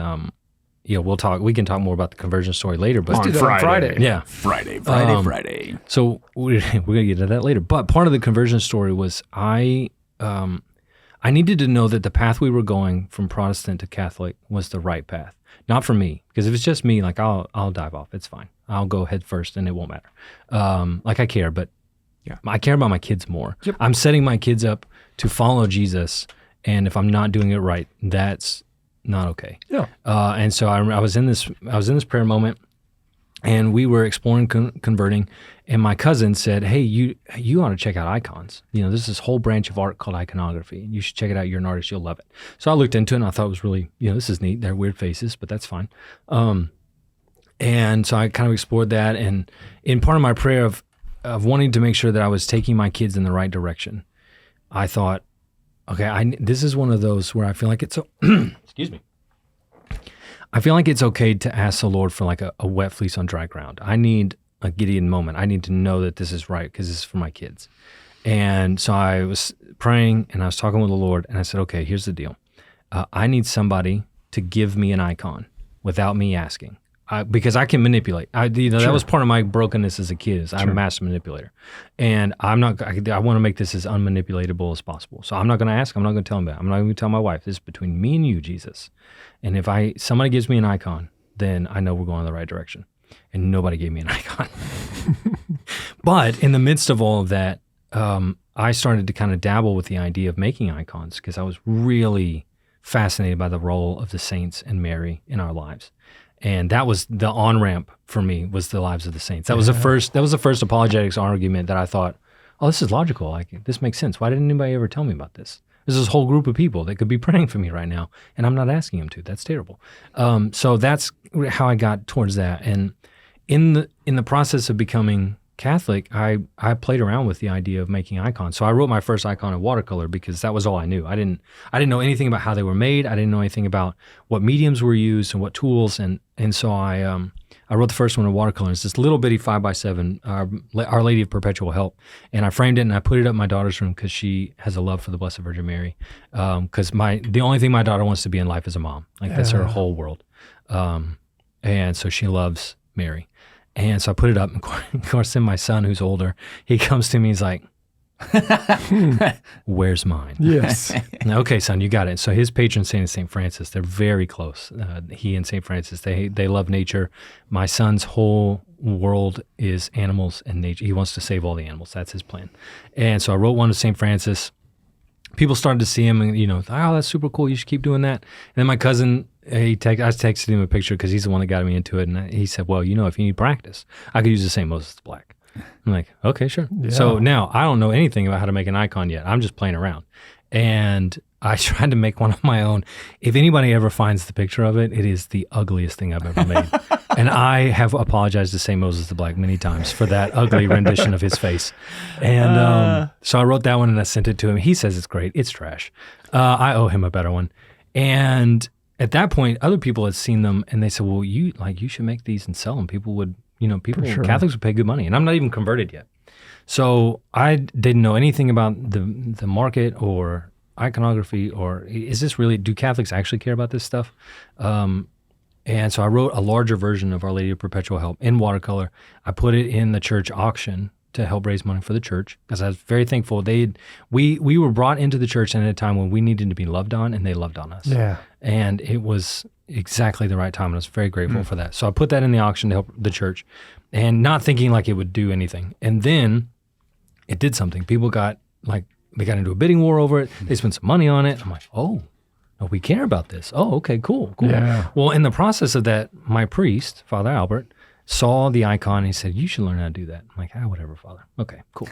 we can talk more about the conversion story later. But let's do that on Friday. Yeah, Friday. So we're gonna get to that later. But part of the conversion story was I needed to know that the path we were going from Protestant to Catholic was the right path. Not for me, because if it's just me, like I'll dive off. It's fine. I'll go head first, and it won't matter. Like I care, but Yeah. I care about my kids more. I'm setting my kids up to follow Jesus, and if I'm not doing it right, that's not okay. Yeah. And so I was in this prayer moment, and we were exploring converting, and my cousin said, "Hey, you ought to check out icons. There's this whole branch of art called iconography. You should check it out. You're an artist. You'll love it." So I looked into it, and I thought it was really, this is neat. They're weird faces, but that's fine. And so I kind of explored that, and in part of my prayer of wanting to make sure that I was taking my kids in the right direction, I thought, okay, this is one of those where I feel like it's excuse me. I feel like it's okay to ask the Lord for like a wet fleece on dry ground. I need a Gideon moment. I need to know that this is right because this is for my kids. And so I was praying and I was talking with the Lord, and I said, okay, here's the deal. I need somebody to give me an icon without me asking. Because I can manipulate. That was part of my brokenness as a kid. I'm a master manipulator, and I want to make this as unmanipulatable as possible. So I'm not going to ask. I'm not going to tell him about it. I'm not going to tell my wife. This is between me and you, Jesus. And if somebody gives me an icon, then I know we're going in the right direction. And nobody gave me an icon. But in the midst of all of that, I started to kind of dabble with the idea of making icons because I was really fascinated by the role of the saints and Mary in our lives. And that was the on-ramp for me, was the lives of the saints. That was the first apologetics argument that I thought, oh, this is logical. Like, this makes sense. Why didn't anybody ever tell me about this? There's this whole group of people that could be praying for me right now, and I'm not asking them to. That's terrible. So that's how I got towards that. And in the process of becoming Catholic, I played around with the idea of making icons. So I wrote my first icon in watercolor because that was all I knew. I didn't know anything about how they were made. I didn't know anything about what mediums were used and what tools. And so I wrote the first one in watercolor. It's this little bitty 5x7, Our Lady of Perpetual Help. And I framed it and I put it up in my daughter's room because she has a love for the Blessed Virgin Mary. Because the only thing my daughter wants to be in life is a mom. Like, that's her whole world. And so she loves Mary. And so I put it up, and of course, then my son, who's older, he comes to me, he's like, where's mine? Yes. Okay, son, you got it. So his patron saint is St. Francis. They're very close. He and St. Francis, they love nature. My son's whole world is animals and nature. He wants to save all the animals. That's his plan. And so I wrote one to St. Francis. People started to see him and, oh, that's super cool. You should keep doing that. And then my cousin, I texted him a picture because he's the one that got me into it. And he said, well, if you need practice, I could use the St. Moses the Black. I'm like, okay, sure. Yeah. So now I don't know anything about how to make an icon yet. I'm just playing around. And I tried to make one of my own. If anybody ever finds the picture of it, it is the ugliest thing I've ever made. And I have apologized to St. Moses the Black many times for that ugly rendition of his face. And so I wrote that one and I sent it to him. He says it's great. It's trash. I owe him a better one. And at that point, other people had seen them and they said, well, you should make these and sell them. People would, sure. Catholics would pay good money. And I'm not even converted yet. So I didn't know anything about the market or iconography, or is this really, do Catholics actually care about this stuff? And so I wrote a larger version of Our Lady of Perpetual Help in watercolor. I put it in the church auction to help raise money for the church because I was very thankful. We were brought into the church at a time when we needed to be loved on, and they loved on us. Yeah. And it was exactly the right time, and I was very grateful for that. So I put that in the auction to help the church, and not thinking like it would do anything. And then it did something. People got they got into a bidding war over it. They spent some money on it. I'm like, oh, no, we care about this. Oh, okay, cool. Yeah. Well, in the process of that, my priest, Father Albert, saw the icon and he said, you should learn how to do that. I'm like, whatever, Father. Okay, cool.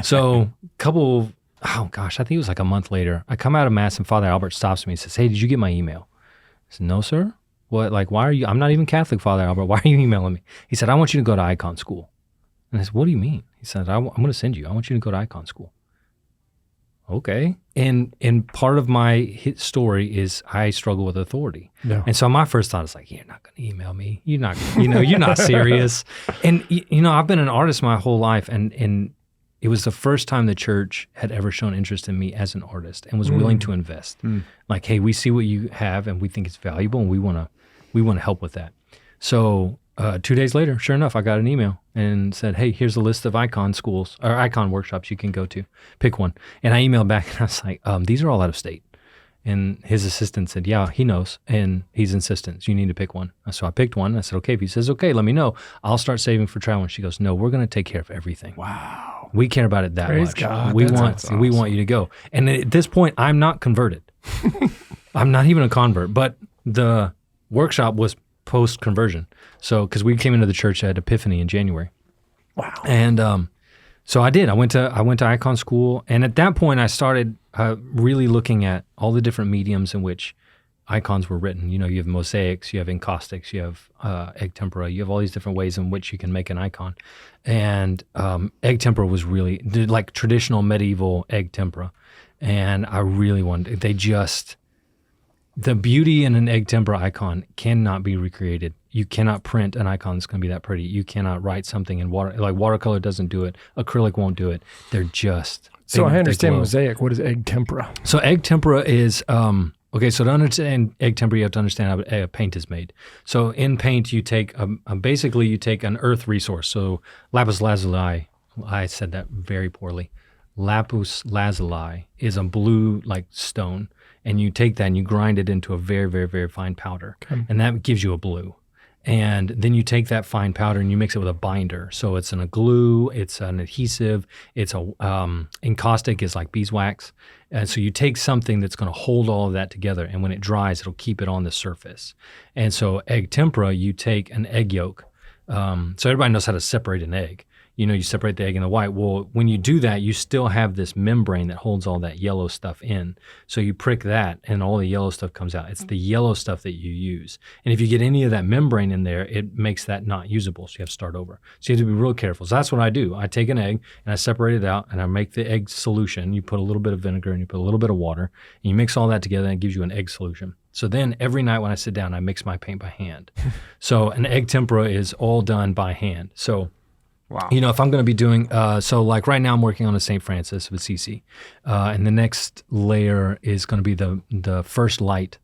So I think it was like a month later, I come out of Mass and Father Albert stops me and says, hey, did you get my email? I said, no, sir. What? Why are you? I'm not even Catholic, Father Albert. Why are you emailing me? He said, I want you to go to icon school. And I said, what do you mean? He said, I'm going to send you. I want you to go to icon school. Okay. And part of my story is I struggle with authority. Yeah. And so my first thought is like, you're not going to email me. You're not, you're not serious. And, I've been an artist my whole life. And it was the first time the church had ever shown interest in me as an artist and was willing to invest. Like, hey, we see what you have and we think it's valuable and we want to help with that. So 2 days later, sure enough, I got an email and said, hey, here's a list of icon schools or icon workshops you can go to. Pick one. And I emailed back and I was like, these are all out of state. And his assistant said, yeah, he knows, and he's insistent. So you need to pick one. So I picked one. I said, okay, if he says, okay, let me know. I'll start saving for travel. And she goes, no, we're going to take care of everything. Wow. We care about it that Praise much. God. We That's want you to go. And at this point, I'm not converted. I'm not even a convert, but the workshop was post-conversion. So, because we came into the church at Epiphany in January. Wow. And so I did. I went to icon school, and at that point, I started really looking at all the different mediums in which icons were written. You know, you have mosaics, you have encaustics, you have egg tempera, you have all these different ways in which you can make an icon. And egg tempera was really like traditional medieval egg tempera, and I really wanted. The beauty in an egg tempera icon cannot be recreated. You cannot print an icon that's going to be that pretty. You cannot write something in water. Like watercolor doesn't do it. Acrylic won't do it. They're just... So I understand glow. mosaic. What is egg tempera? So egg tempera is... okay, so to understand egg tempera, you have to understand how paint is made. So in paint, you take... basically, you take an earth resource. So lapis lazuli, I said that very poorly. Lapis lazuli is a blue like stone. And you take that and you grind it into a very, very, very fine powder. Okay. And that gives you a blue. And then you take that fine powder and you mix it with a binder. So it's a glue, it's an adhesive, it's a encaustic is like beeswax. And so you take something that's going to hold all of that together. And when it dries, it'll keep it on the surface. And so egg tempera, you take an egg yolk. So everybody knows how to separate an egg. You know, you separate the egg and the white. Well, when you do that, you still have this membrane that holds all that yellow stuff in. So you prick that and all the yellow stuff comes out. It's the yellow stuff that you use. And if you get any of that membrane in there, it makes that not usable. So you have to start over. So you have to be real careful. So that's what I do. I take an egg and I separate it out and I make the egg solution. You put a little bit of vinegar and you put a little bit of water and you mix all that together and it gives you an egg solution. So then every night when I sit down, I mix my paint by hand. So an egg tempera is all done by hand. So Wow. you know, if I'm going to be doing, so like right now I'm working on a St. Francis with CC, and the next layer is going to be the first light.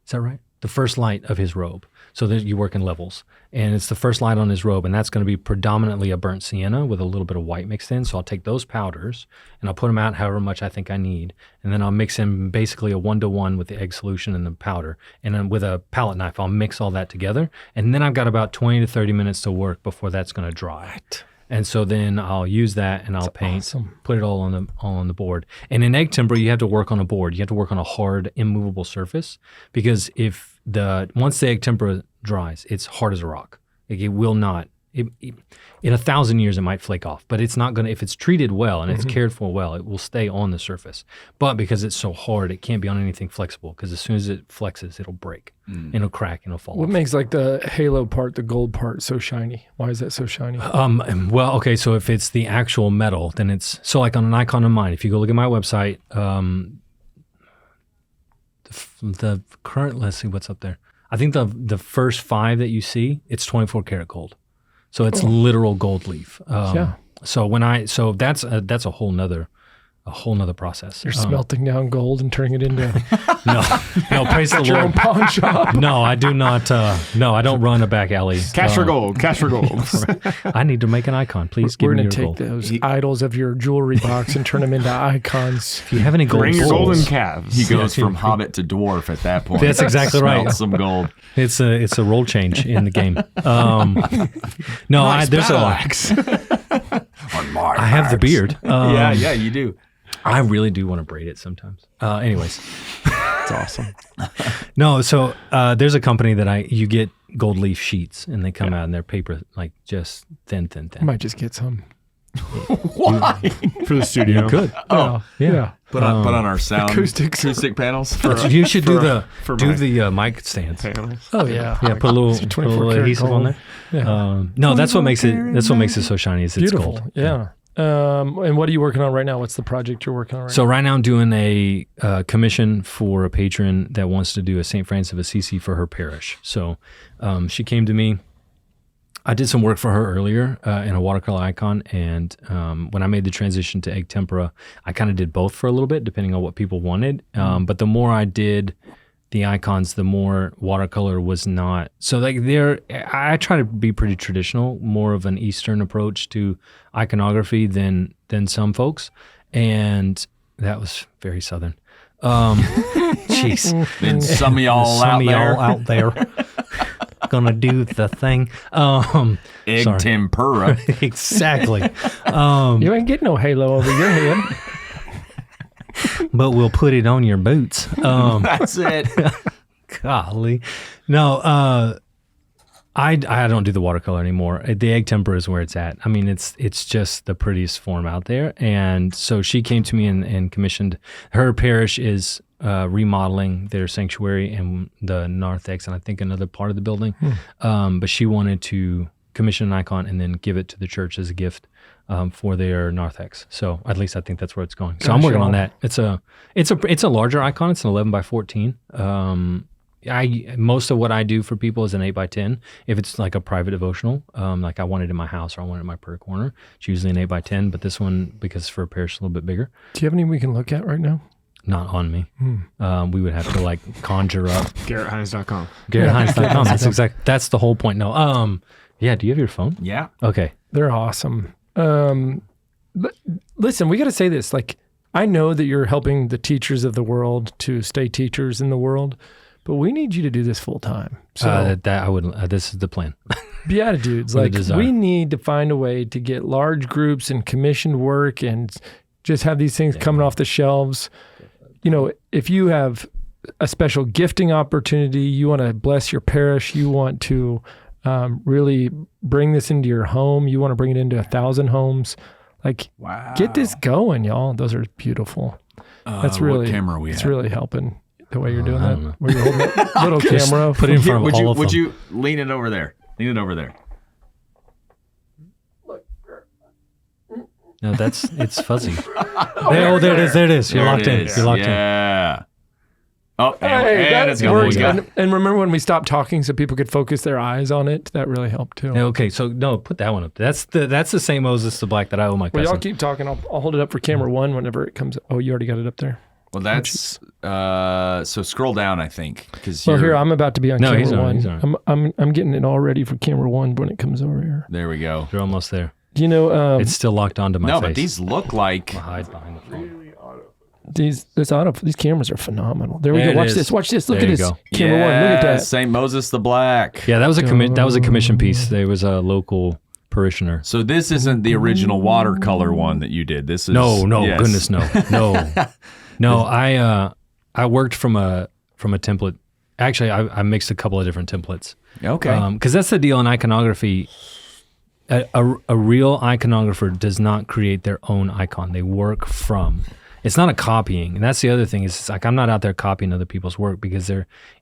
Is that right? The first light of his robe. So you work in levels, and it's the first light on his robe, and that's going to be predominantly a burnt sienna with a little bit of white mixed in. So I'll take those powders, and I'll put them out however much I think I need, and then I'll mix in basically a 1-to-1 with the egg solution and the powder, and then with a palette knife, I'll mix all that together, and then I've got about 20 to 30 minutes to work before that's going to dry. Right. And so then I'll use that and I'll paint, put it all on the board. And in egg tempera, you have to work on a board. You have to work on a hard, immovable surface because once the egg tempera dries, it's hard as a rock. Like it will not. In 1,000 years, it might flake off, but it's not going to, if it's treated well and it's cared for well, it will stay on the surface. But because it's so hard, it can't be on anything flexible because as soon as it flexes, it'll break, it'll crack, and it'll fall What off. makes like the halo part, the gold part, so shiny? Why is that so shiny? Well, okay, so if it's the actual metal, then it's, so like on an icon of mine, if you go look at my website, the current, let's see what's up there. I think the first 5 that you see, it's 24 karat gold. So it's literal gold leaf. So that's a whole nother process. You're smelting down gold and turning it into no, praise the your own Lord. pawn shop. No, I do not. No, I don't run a back alley. Cash for gold. I need to make an icon. Please give We're me going to your take gold. those idols of your jewelry box and turn them into icons. If you have any gold Bring your bowls, golden calves. He goes from hobbit to dwarf at that point. That's exactly right. Smell some gold. It's a role change in the game. No, there's axe. I have the beard. Yeah, you do. I really do want to braid it sometimes. Anyways, That's awesome. no. So there's a company that you get gold leaf sheets, and they come out and they're paper like just thin. I might just get some. Why? For the studio. You could. Oh, yeah. Put on our sound Acoustics. acoustic panels. You should do for the mic stands. Panels. Oh, yeah. Yeah, put a little 24 karat adhesive on gold. there. Yeah. No, that's what makes it so shiny. Is it's Beautiful. gold. Yeah. And what are you working on right now? What's the project you're working on right So right now I'm doing a commission for a patron that wants to do a St. Francis of Assisi for her parish. So she came to me. I did some work for her earlier in a watercolor icon, and when I made the transition to egg tempera, I kind of did both for a little bit, depending on what people wanted. But the more I did the icons, the more watercolor was not. So like I try to be pretty traditional, more of an Eastern approach to iconography than some folks, and that was very Southern. Jeez. Then some of y'all out there gonna do the thing. Egg sorry. tempura. Exactly. You ain't getting no halo over your head. But we'll put it on your boots. That's it. Golly. No, I don't do the watercolor anymore. The egg tempera is where it's at. I mean, it's just the prettiest form out there. And so she came to me and commissioned. Her parish is remodeling their sanctuary in the narthex and I think another part of the building. But she wanted to commission an icon and then give it to the church as a gift for their narthex. So at least I think that's where it's going. So I'm working on that. It's a larger icon. It's an 11 by 14. Most of what I do for people is an 8 by 10. If it's like a private devotional, like I want it in my house or I want it in my prayer corner, it's usually an 8 by 10. But this one, because for a parish, a little bit bigger. Do you have any we can look at right now? Not on me. We would have to like conjure up. GarretHines.com. GarretHines.com. That's the whole point. No. Yeah. Do you have your phone? Yeah. Okay. They're awesome. Listen, we got to say this. Like, I know that you're helping the teachers of the world to stay teachers in the world, but we need you to do this full time. So this is the plan. BeatiDudes, like we need to find a way to get large groups and commissioned work and just have these things coming off the shelves. You know, if you have a special gifting opportunity, you want to bless your parish, you want to really bring this into your home, you want to bring it into 1,000 homes. Like, get this going, y'all. Those are beautiful. That's really, what camera we it's have? really helping the way you're doing that. Where you're holding that little camera. Put it in front of all of them. Would you lean it over there? Lean it over there. No, it's fuzzy. There it is. You're locked in. You're locked in. Yeah. Oh, Hey, and that it's going. works. And remember when we stopped talking so people could focus their eyes on it? That really helped too. Okay, so no, put that one up. That's the same Moses the Black that I owe my Well, cousin. y'all keep talking. I'll hold it up for camera one whenever it comes. Oh, you already got it up there. Well, that's so scroll down, I think, because Well, here I'm about to be on No, camera he's on, one. he's on. I'm getting it all ready for camera one when it comes over here. There we go. You're almost there. You know, It's still locked onto my No, face. but these look like hide behind the phone. these cameras are phenomenal. There we There go. it Watch is. this. Watch this. Look There at you this. go. Camera one. Look at that. St. Moses the Black. Yeah, that was a commission piece. There was a local parishioner. So this isn't the original watercolor one that you did. This is No, yes. goodness, no. I worked from a template. Actually, I mixed a couple of different templates. Okay. Because that's the deal in iconography. A real iconographer does not create their own icon. They work from. It's not a copying, and that's the other thing. Is it's like I'm not out there copying other people's work because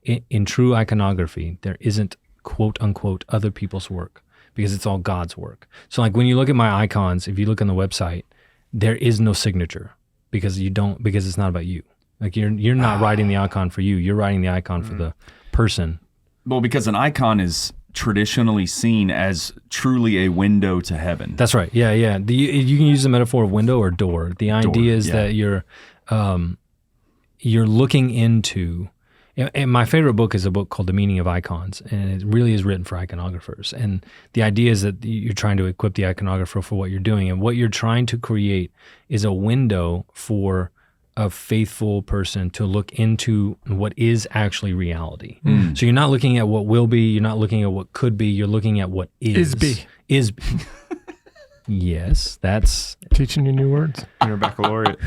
in true iconography there isn't quote unquote other people's work because it's all God's work. So like when you look at my icons, if you look on the website, there is no signature because it's not about you. Like you're not writing the icon for you. You're writing the icon for the person. Well, because an icon is traditionally seen as truly a window to heaven. That's right. Yeah. You can use the metaphor of window or door. The idea is that you're looking into. And my favorite book is a book called The Meaning of Icons, and it really is written for iconographers. And the idea is that you're trying to equip the iconographer for what you're doing, and what you're trying to create is a window for a faithful person to look into what is actually reality. So you're not looking at what will be, you're not looking at what could be, you're looking at what is. Is be. Yes, that's... Teaching you new words. You're a baccalaureate.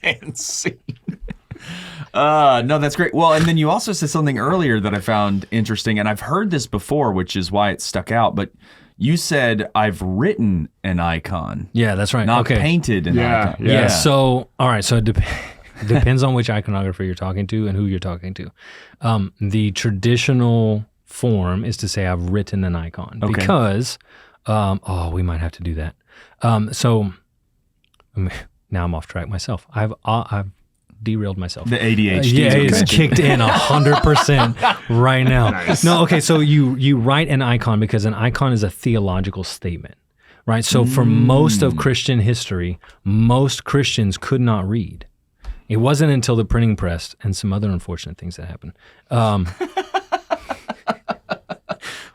And scene. No, that's great. Well, and then you also said something earlier that I found interesting, and I've heard this before, which is why it stuck out, but you said, I've written an icon. Yeah, that's right. Not painted an icon. Yeah. So, all right. So it depends on which iconographer you're talking to and who you're talking to. The traditional form is to say I've written an icon because, we might have to do that. So now I'm off track myself. I've derailed myself. The ADHD. Yeah, it's kicked in 100% right now. Nice. No, okay, so you write an icon because an icon is a theological statement, right? So for most of Christian history, most Christians could not read. It wasn't until the printing press and some other unfortunate things that happened,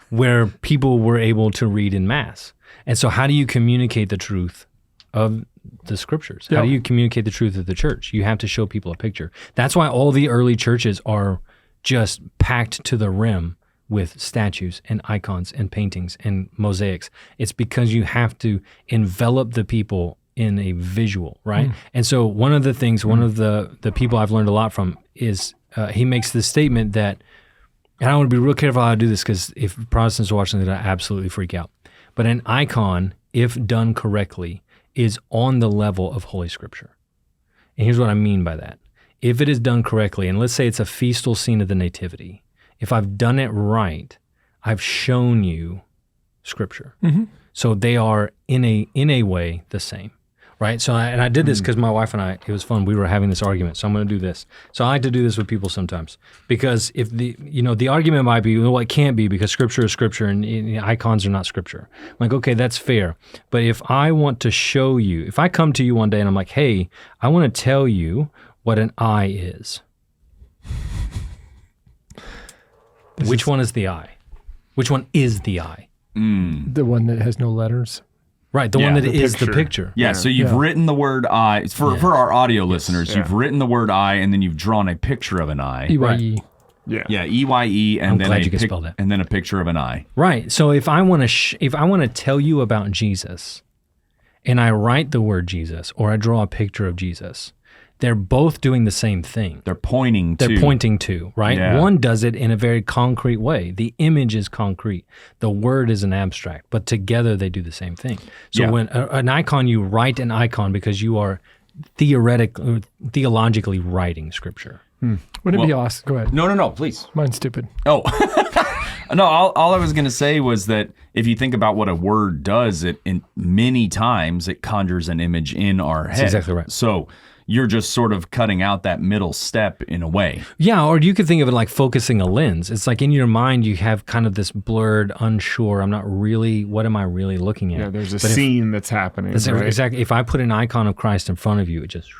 where people were able to read in mass. And so how do you communicate the truth of the scriptures? Yeah. How do you communicate the truth of the church? You have to show people a picture. That's why all the early churches are just packed to the rim with statues and icons and paintings and mosaics. It's because you have to envelop the people in a visual, right? And so one of the things, one of the people I've learned a lot from is he makes this statement that, and I want to be real careful how to do this because if Protestants are watching, they're going to absolutely freak out. But an icon, if done correctly, is on the level of Holy Scripture. And here's what I mean by that. If it is done correctly, and let's say it's a feastal scene of the Nativity, if I've done it right, I've shown you Scripture. So they are in a way the same. Right. So, I did this because my wife and I, it was fun. We were having this argument. So I'm going to do this. So I like to do this with people sometimes because if the argument might be, well, it can't be because Scripture is Scripture and icons are not Scripture. I'm like, okay, that's fair. But if I want to show you, if I come to you one day and I'm like, hey, I want to tell you what an eye is. Which one is the eye? Which one is the eye? The one that has no letters. Right, the one that is the picture. Yeah, so you've written the word eye. For our audio listeners, you've written the word eye and then you've drawn a picture of an eye. EYE. Yeah, EYE and then glad you can spell that. And then a picture of an eye. Right. So if I want to tell you about Jesus and I write the word Jesus or I draw a picture of Jesus, they're both doing the same thing. They're pointing to, right? Yeah. One does it in a very concrete way. The image is concrete. The word is an abstract, but together they do the same thing. So when an icon, you write an icon because you are theologically writing Scripture. Wouldn't it be awesome? Go ahead. No, please. Mine's stupid. Oh. No, all I was going to say was that if you think about what a word does, many times it conjures an image in our head. That's exactly right. So you're just sort of cutting out that middle step in a way. Yeah, or you could think of it like focusing a lens. It's like in your mind you have kind of this blurred, unsure, what am I really looking at? Yeah, there's a scene that's happening. That's right? exactly. If I put an icon of Christ in front of you, it just,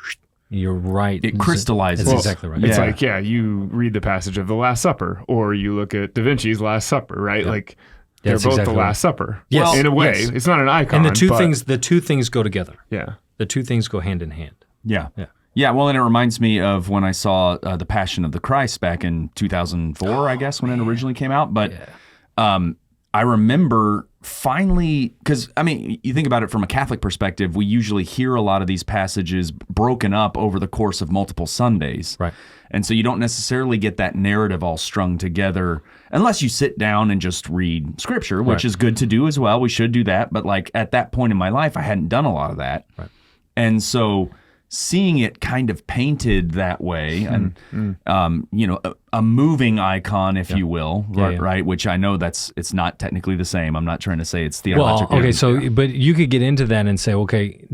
you're right. It crystallizes. That's exactly right. It's like, you read the passage of the Last Supper, or you look at Da Vinci's Last Supper, right? Yeah. Like, they're That's both exactly the right. Last Supper. Yes. In a way. Yes. It's not an icon. And the two but- things go together. Yeah. The two things go hand in hand. Yeah. Yeah. Yeah, well, and it reminds me of when I saw The Passion of the Christ back in 2004, I guess, when it originally came out. But I remember finally, because, I mean, you think about it from a Catholic perspective, we usually hear a lot of these passages broken up over the course of multiple Sundays. Right. And so you don't necessarily get that narrative all strung together unless you sit down and just read Scripture, which is good to do as well. We should do that. But like at that point in my life, I hadn't done a lot of that. Right. And so seeing it kind of painted that way and, a moving icon, if you will, right? Which I know it's not technically the same. I'm not trying to say it's theological. Well, okay, so, but you could get into that and say, okay,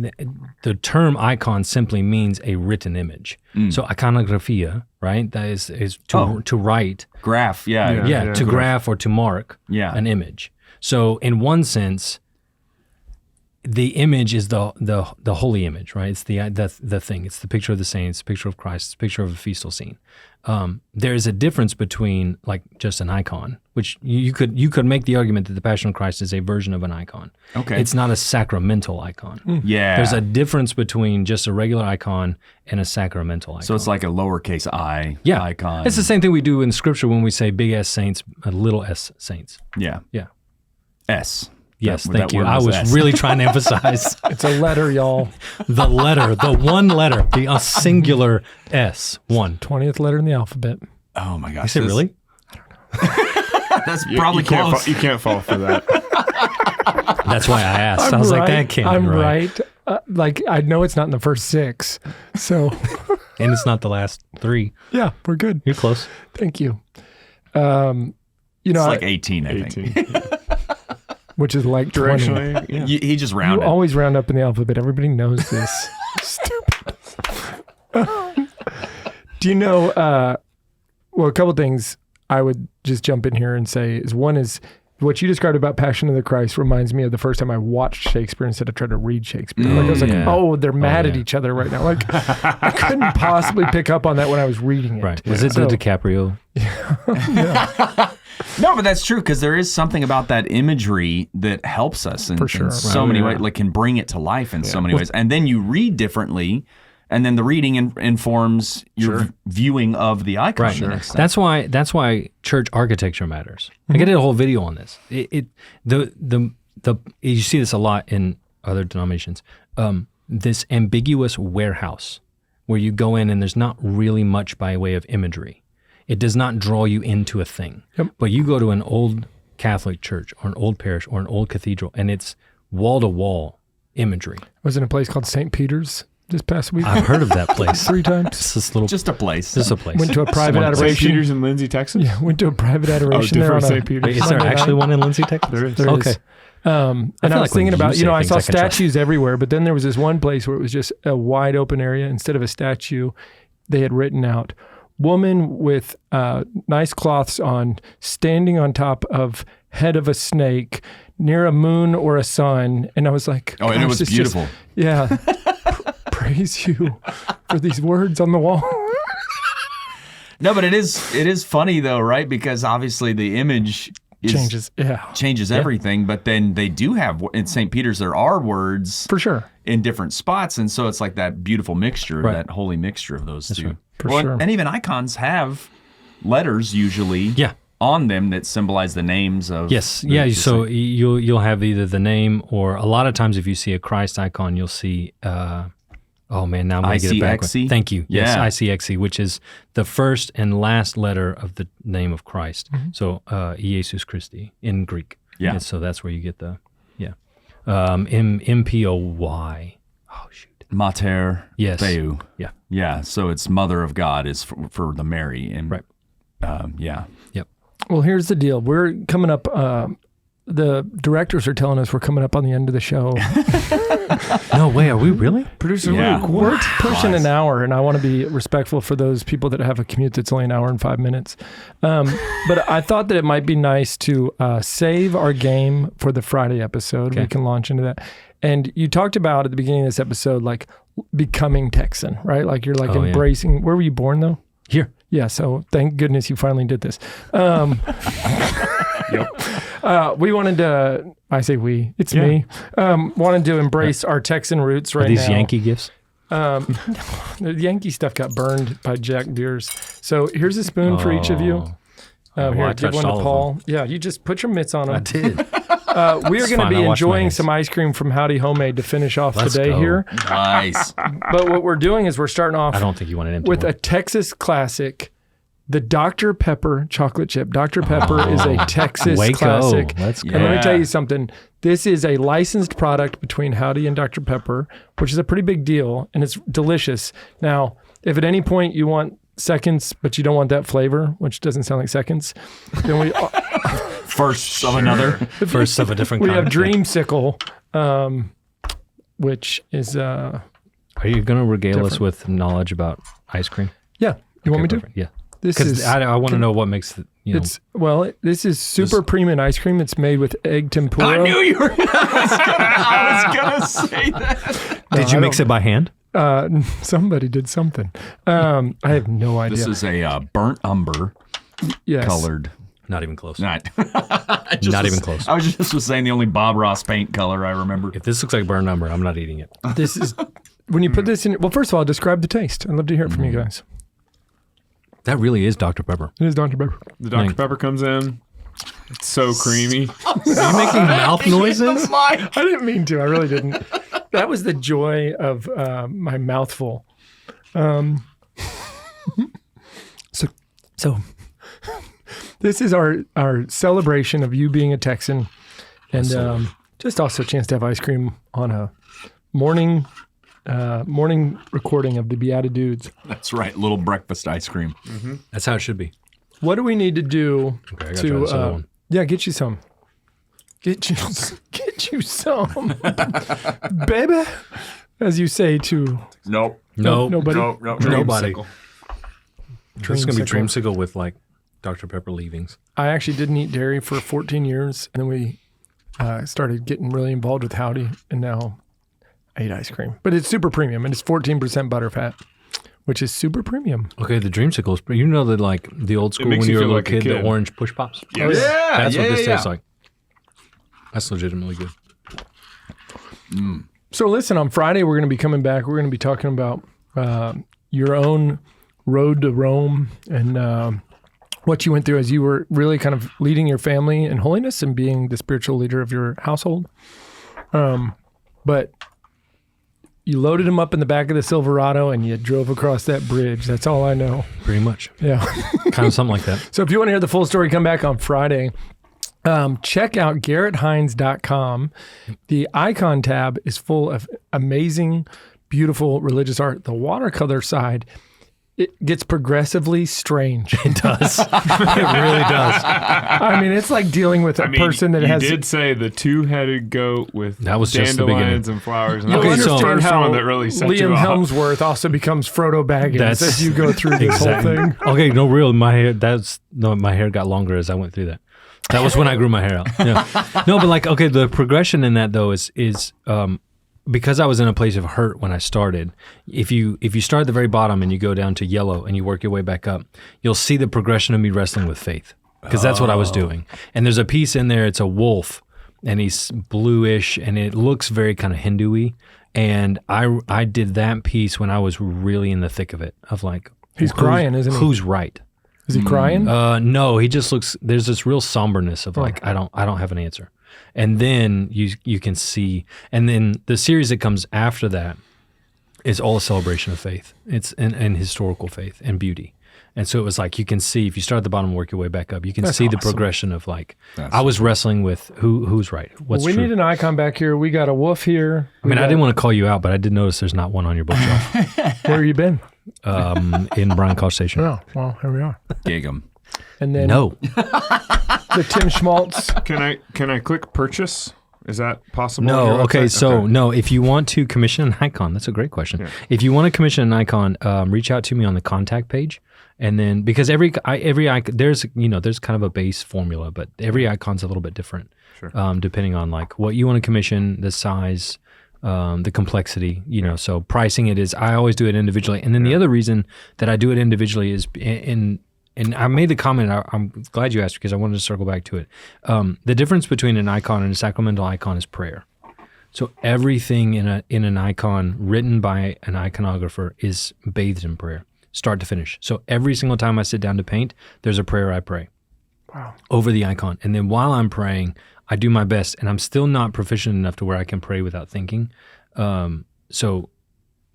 the term icon simply means a written image. So iconography, right? That is to write. Graph, to graph or to mark an image. So in one sense, the image is the holy image, right? It's the thing. It's the picture of the saints, the picture of Christ, the picture of a feastal scene. There is a difference between like just an icon, which you could make the argument that the Passion of Christ is a version of an icon. Okay, it's not a sacramental icon. Yeah, there's a difference between just a regular icon and a sacramental icon. So it's like a lowercase I icon. It's the same thing we do in Scripture when we say big S saints, little s saints. Yeah. S. Yes, thank that you. word I was S. really trying to emphasize. It's a letter, y'all. The one letter, the singular S, one. 20th letter in the alphabet. Oh my gosh. Is it really? I don't know. That's probably close. You can't fall for that. That's why I asked. I was like, that can't be right. Like, I know it's not in the first 6. So. And it's not the last 3. Yeah, we're good. You're close. Thank you. It's like 18, I think. Which is like 20. Directionally, yeah. He just rounded. You always round up in the alphabet. Everybody knows this. Stupid. Do you know, a couple things I would just jump in here and say is one is what you described about Passion of the Christ reminds me of the first time I watched Shakespeare instead of trying to read Shakespeare. Like I was like, they're mad at each other right now. Like I couldn't possibly pick up on that when I was reading it. Right. Was it the DiCaprio? No, but that's true because there is something about that imagery that helps us in, For sure. in so many ways, like can bring it to life in so many ways. And then you read differently, and then the reading informs your viewing of the icon. The next time. That's why church architecture matters. Like I did a whole video on this. You see this a lot in other denominations. This ambiguous warehouse where you go in and there's not really much by way of imagery. It does not draw you into a thing. Yep. But you go to an old Catholic church or an old parish or an old cathedral and it's wall-to-wall imagery. I was in a place called St. Peter's this past week. I've heard of that place. 3 times. Just a place. Just a place. Went to a private St. adoration. Peters in Lindsay, Texas? Yeah, went to a private adoration there on St. Peters. Wait, is there actually one in Lindsay, Texas? There is. There Okay. is. And I was thinking about, I saw statues everywhere, but then there was this one place where it was just a wide open area. Instead of a statue, they had written out, woman with nice cloths on, standing on top of head of a snake, near a moon or a sun. And I was like, and it was beautiful. Praise you for these words on the wall. No, but it is funny though, right? Because obviously the image changes everything. But then they do have in St. Peter's there are words for sure in different spots, and so it's like that beautiful mixture, that holy mixture of those two. Right. For sure. And even icons have letters usually on them that symbolize the names of. Yes, so you'll have either the name or a lot of times if you see a Christ icon, you'll see. Oh man, now I'm going to get it back. Thank you. Yes, ICXC, which is the first and last letter of the name of Christ. Mm-hmm. So, Jesus Christi in Greek. Yeah. And so that's where you get the, MPOY. Oh, shoot. Mater Dei. Yeah. Yeah, so it's Mother of God is for the Mary. And, right. Yep. Well, here's the deal. We're coming up, the directors are telling us we're coming up on the end of the show. No way, are we really? Producer Luke, we're pushing an hour, and I want to be respectful for those people that have a commute that's only an hour and 5 minutes. But I thought that it might be nice to save our game for the Friday episode. Okay. We can launch into that. And you talked about at the beginning of this episode, like becoming Texan, right? Like you're like embracing. Where were you born though? Here. Yeah. So thank goodness you finally did this. We wanted to, I say we, it's me, wanted to embrace our Texan roots right now. Are these Yankee gifts? The Yankee stuff got burned by Jack Beers. So here's a spoon for each of you. Here, give one to Paul. Yeah, you just put your mitts on them. I did. We are going to be enjoying some ice cream from Howdy Homemade to finish off the day here. Nice. But what we're doing is we're starting off I don't think you want an empty with one. a Texas classic. The Dr. Pepper chocolate chip. Dr. Pepper is a Texas classic. Let's go. And let me tell you something. This is a licensed product between Howdy and Dr. Pepper, which is a pretty big deal, and it's delicious. Now, if at any point you want seconds, but you don't want that flavor, which doesn't sound like seconds, then we... First of another. First of a different kind. We have Dreamsicle, which is... Are you going to regale us with knowledge about ice cream? Yeah. You want me to? Perfect. Yeah. Because I want to know what makes it, this is super premium ice cream. It's made with egg tempura. I knew you were. I was gonna say that. Did you mix it by hand? Somebody did something. I have no idea. This is a burnt umber colored. Not even close. Not even close. I was just saying the only Bob Ross paint color I remember. If this looks like burnt umber, I'm not eating it. This is when you put this in. Well, first of all, describe the taste. I'd love to hear it from you guys. That really is Dr. Pepper. It is Dr. Pepper. The Dr. Pepper comes in. It's so creamy. Are you making mouth noises? I didn't mean to. I really didn't. That was the joy of my mouthful. So this is our celebration of you being a Texan, and just also a chance to have ice cream on a morning recording of the BeatiDudes. That's right, little breakfast ice cream. Mm-hmm. That's how it should be. What do we need to do to try this other one. Get you some. Get you some, baby, as you say to nobody. Nobody. This is gonna be Dreamsicle with like Dr. Pepper leavings. I actually didn't eat dairy for 14 years, and then we started getting really involved with Howdy, and now I eat ice cream. But it's super premium, and it's 14% butterfat, which is super premium. Okay, the dreamsicles, but you know that like the old school when makes you you were a feel little like a kid, the kid. orange push pops. Yes. That's what this tastes like. That's legitimately good. So listen, on Friday, we're going to be coming back. We're going to be talking about your own road to Rome and what you went through as you were really kind of leading your family in holiness and being the spiritual leader of your household. But you loaded him up in the back of the Silverado and you drove across that bridge. That's all I know. Pretty much. Yeah. Kind of something like that. So if you want to hear the full story, come back on Friday. Check out GarretHines.com. The icon tab is full of amazing, beautiful religious art. The watercolor side, it gets progressively strange. It does. It really does. I mean, it's like dealing with a person that has... You did say the two-headed goat with That was just the dandelions beginning. and flowers. And You'll that was the understand first how one that really set you Liam off. Hemsworth also becomes Frodo Baggins as you go through this Exactly. whole thing. Okay, no, real. My hair got longer as I went through that. That was when I grew my hair out. Yeah. No, but like, okay, the progression in that though is because I was in a place of hurt when I started. If you start at the very bottom and you go down to yellow and you work your way back up, you'll see the progression of me wrestling with faith, because that's what I was doing. And there's a piece in there. It's a wolf, and he's bluish, and it looks very kind of Hindu-y. And I did that piece when I was really in the thick of it, of like, He's crying, isn't he? Who's right? Is he crying? No, he just looks. There's this real somberness of like, I don't have an answer. And then you can see, and then the series that comes after that is all a celebration of faith. It's and historical faith and beauty. And so it was like, you can see, if you start at the bottom and work your way back up, you can see the progression of like, I was wrestling with who's right, what's we true. need an icon back here. We got a wolf here. I mean, I didn't want to call you out, but I did notice there's not one on your bookshelf. Where you been? In Bryan College Station. Oh, well, here we are. Gig 'em. And then No. the Tim Schmaltz. Can I click purchase? Is that possible? on No. your Okay. website? So Okay. no, if you want to commission an icon, that's a great question. Yeah. If you want to commission an icon, reach out to me on the contact page, and then because every icon, there's kind of a base formula, but every icon's a little bit different, depending on like what you want to commission, the size, the complexity. So pricing it is, I always do it individually, and then the other reason that I do it individually is and I made the comment, I'm glad you asked because I wanted to circle back to it. The difference between an icon and a sacramental icon is prayer. So everything in an icon written by an iconographer is bathed in prayer, start to finish. So every single time I sit down to paint, there's a prayer I pray over the icon. And then while I'm praying, I do my best, and I'm still not proficient enough to where I can pray without thinking.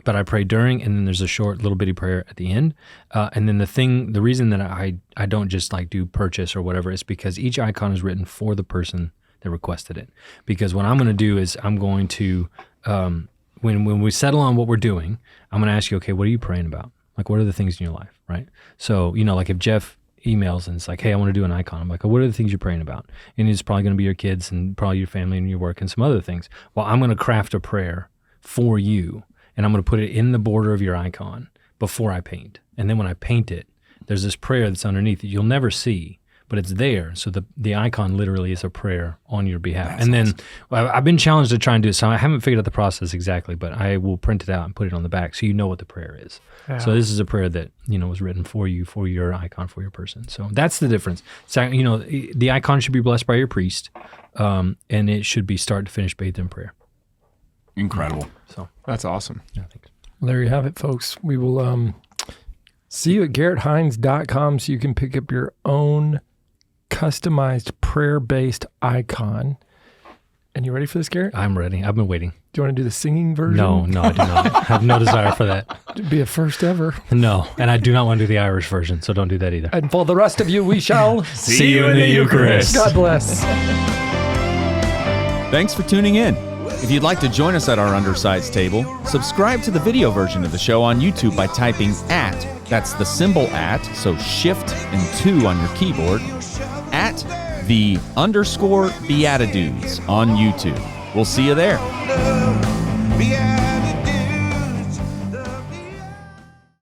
But I pray during, and then there's a short little bitty prayer at the end. And then the reason that I don't just like do purchase or whatever is because each icon is written for the person that requested it. Because what I'm going to do is I'm going to, when we settle on what we're doing, I'm going to ask you, okay, what are you praying about? Like, what are the things in your life, right? So, like if Jeff emails and it's like, hey, I want to do an icon. I'm like, oh, what are the things you're praying about? And it's probably going to be your kids and probably your family and your work and some other things. Well, I'm going to craft a prayer for you, and I'm going to put it in the border of your icon before I paint. And then when I paint it, there's this prayer that's underneath that you'll never see, but it's there. So the icon literally is a prayer on your behalf. That's awesome. Well, I've been challenged to try and do it. So I haven't figured out the process exactly, but I will print it out and put it on the back so you know what the prayer is. Yeah. So this is a prayer that, was written for you, for your icon, for your person. So that's the difference. So, the icon should be blessed by your priest, and it should be start to finish bathed in prayer. Incredible. So that's awesome. Yeah, thanks. There you have it, folks. We will see you at GarretHines.com so you can pick up your own customized prayer-based icon. And you ready for this, Garret? I'm ready. I've been waiting. Do you want to do the singing version? No, I do not. I have no desire for that. It'd be a first ever. No, and I do not want to do the Irish version, so don't do that either. And for the rest of you, we shall see you in the Eucharist. God bless. Thanks for tuning in. If you'd like to join us at our undersized table, subscribe to the video version of the show on YouTube by typing @ that's the symbol @ so shift and 2 on your keyboard, @ the _ BeatiDudes on YouTube. We'll see you there.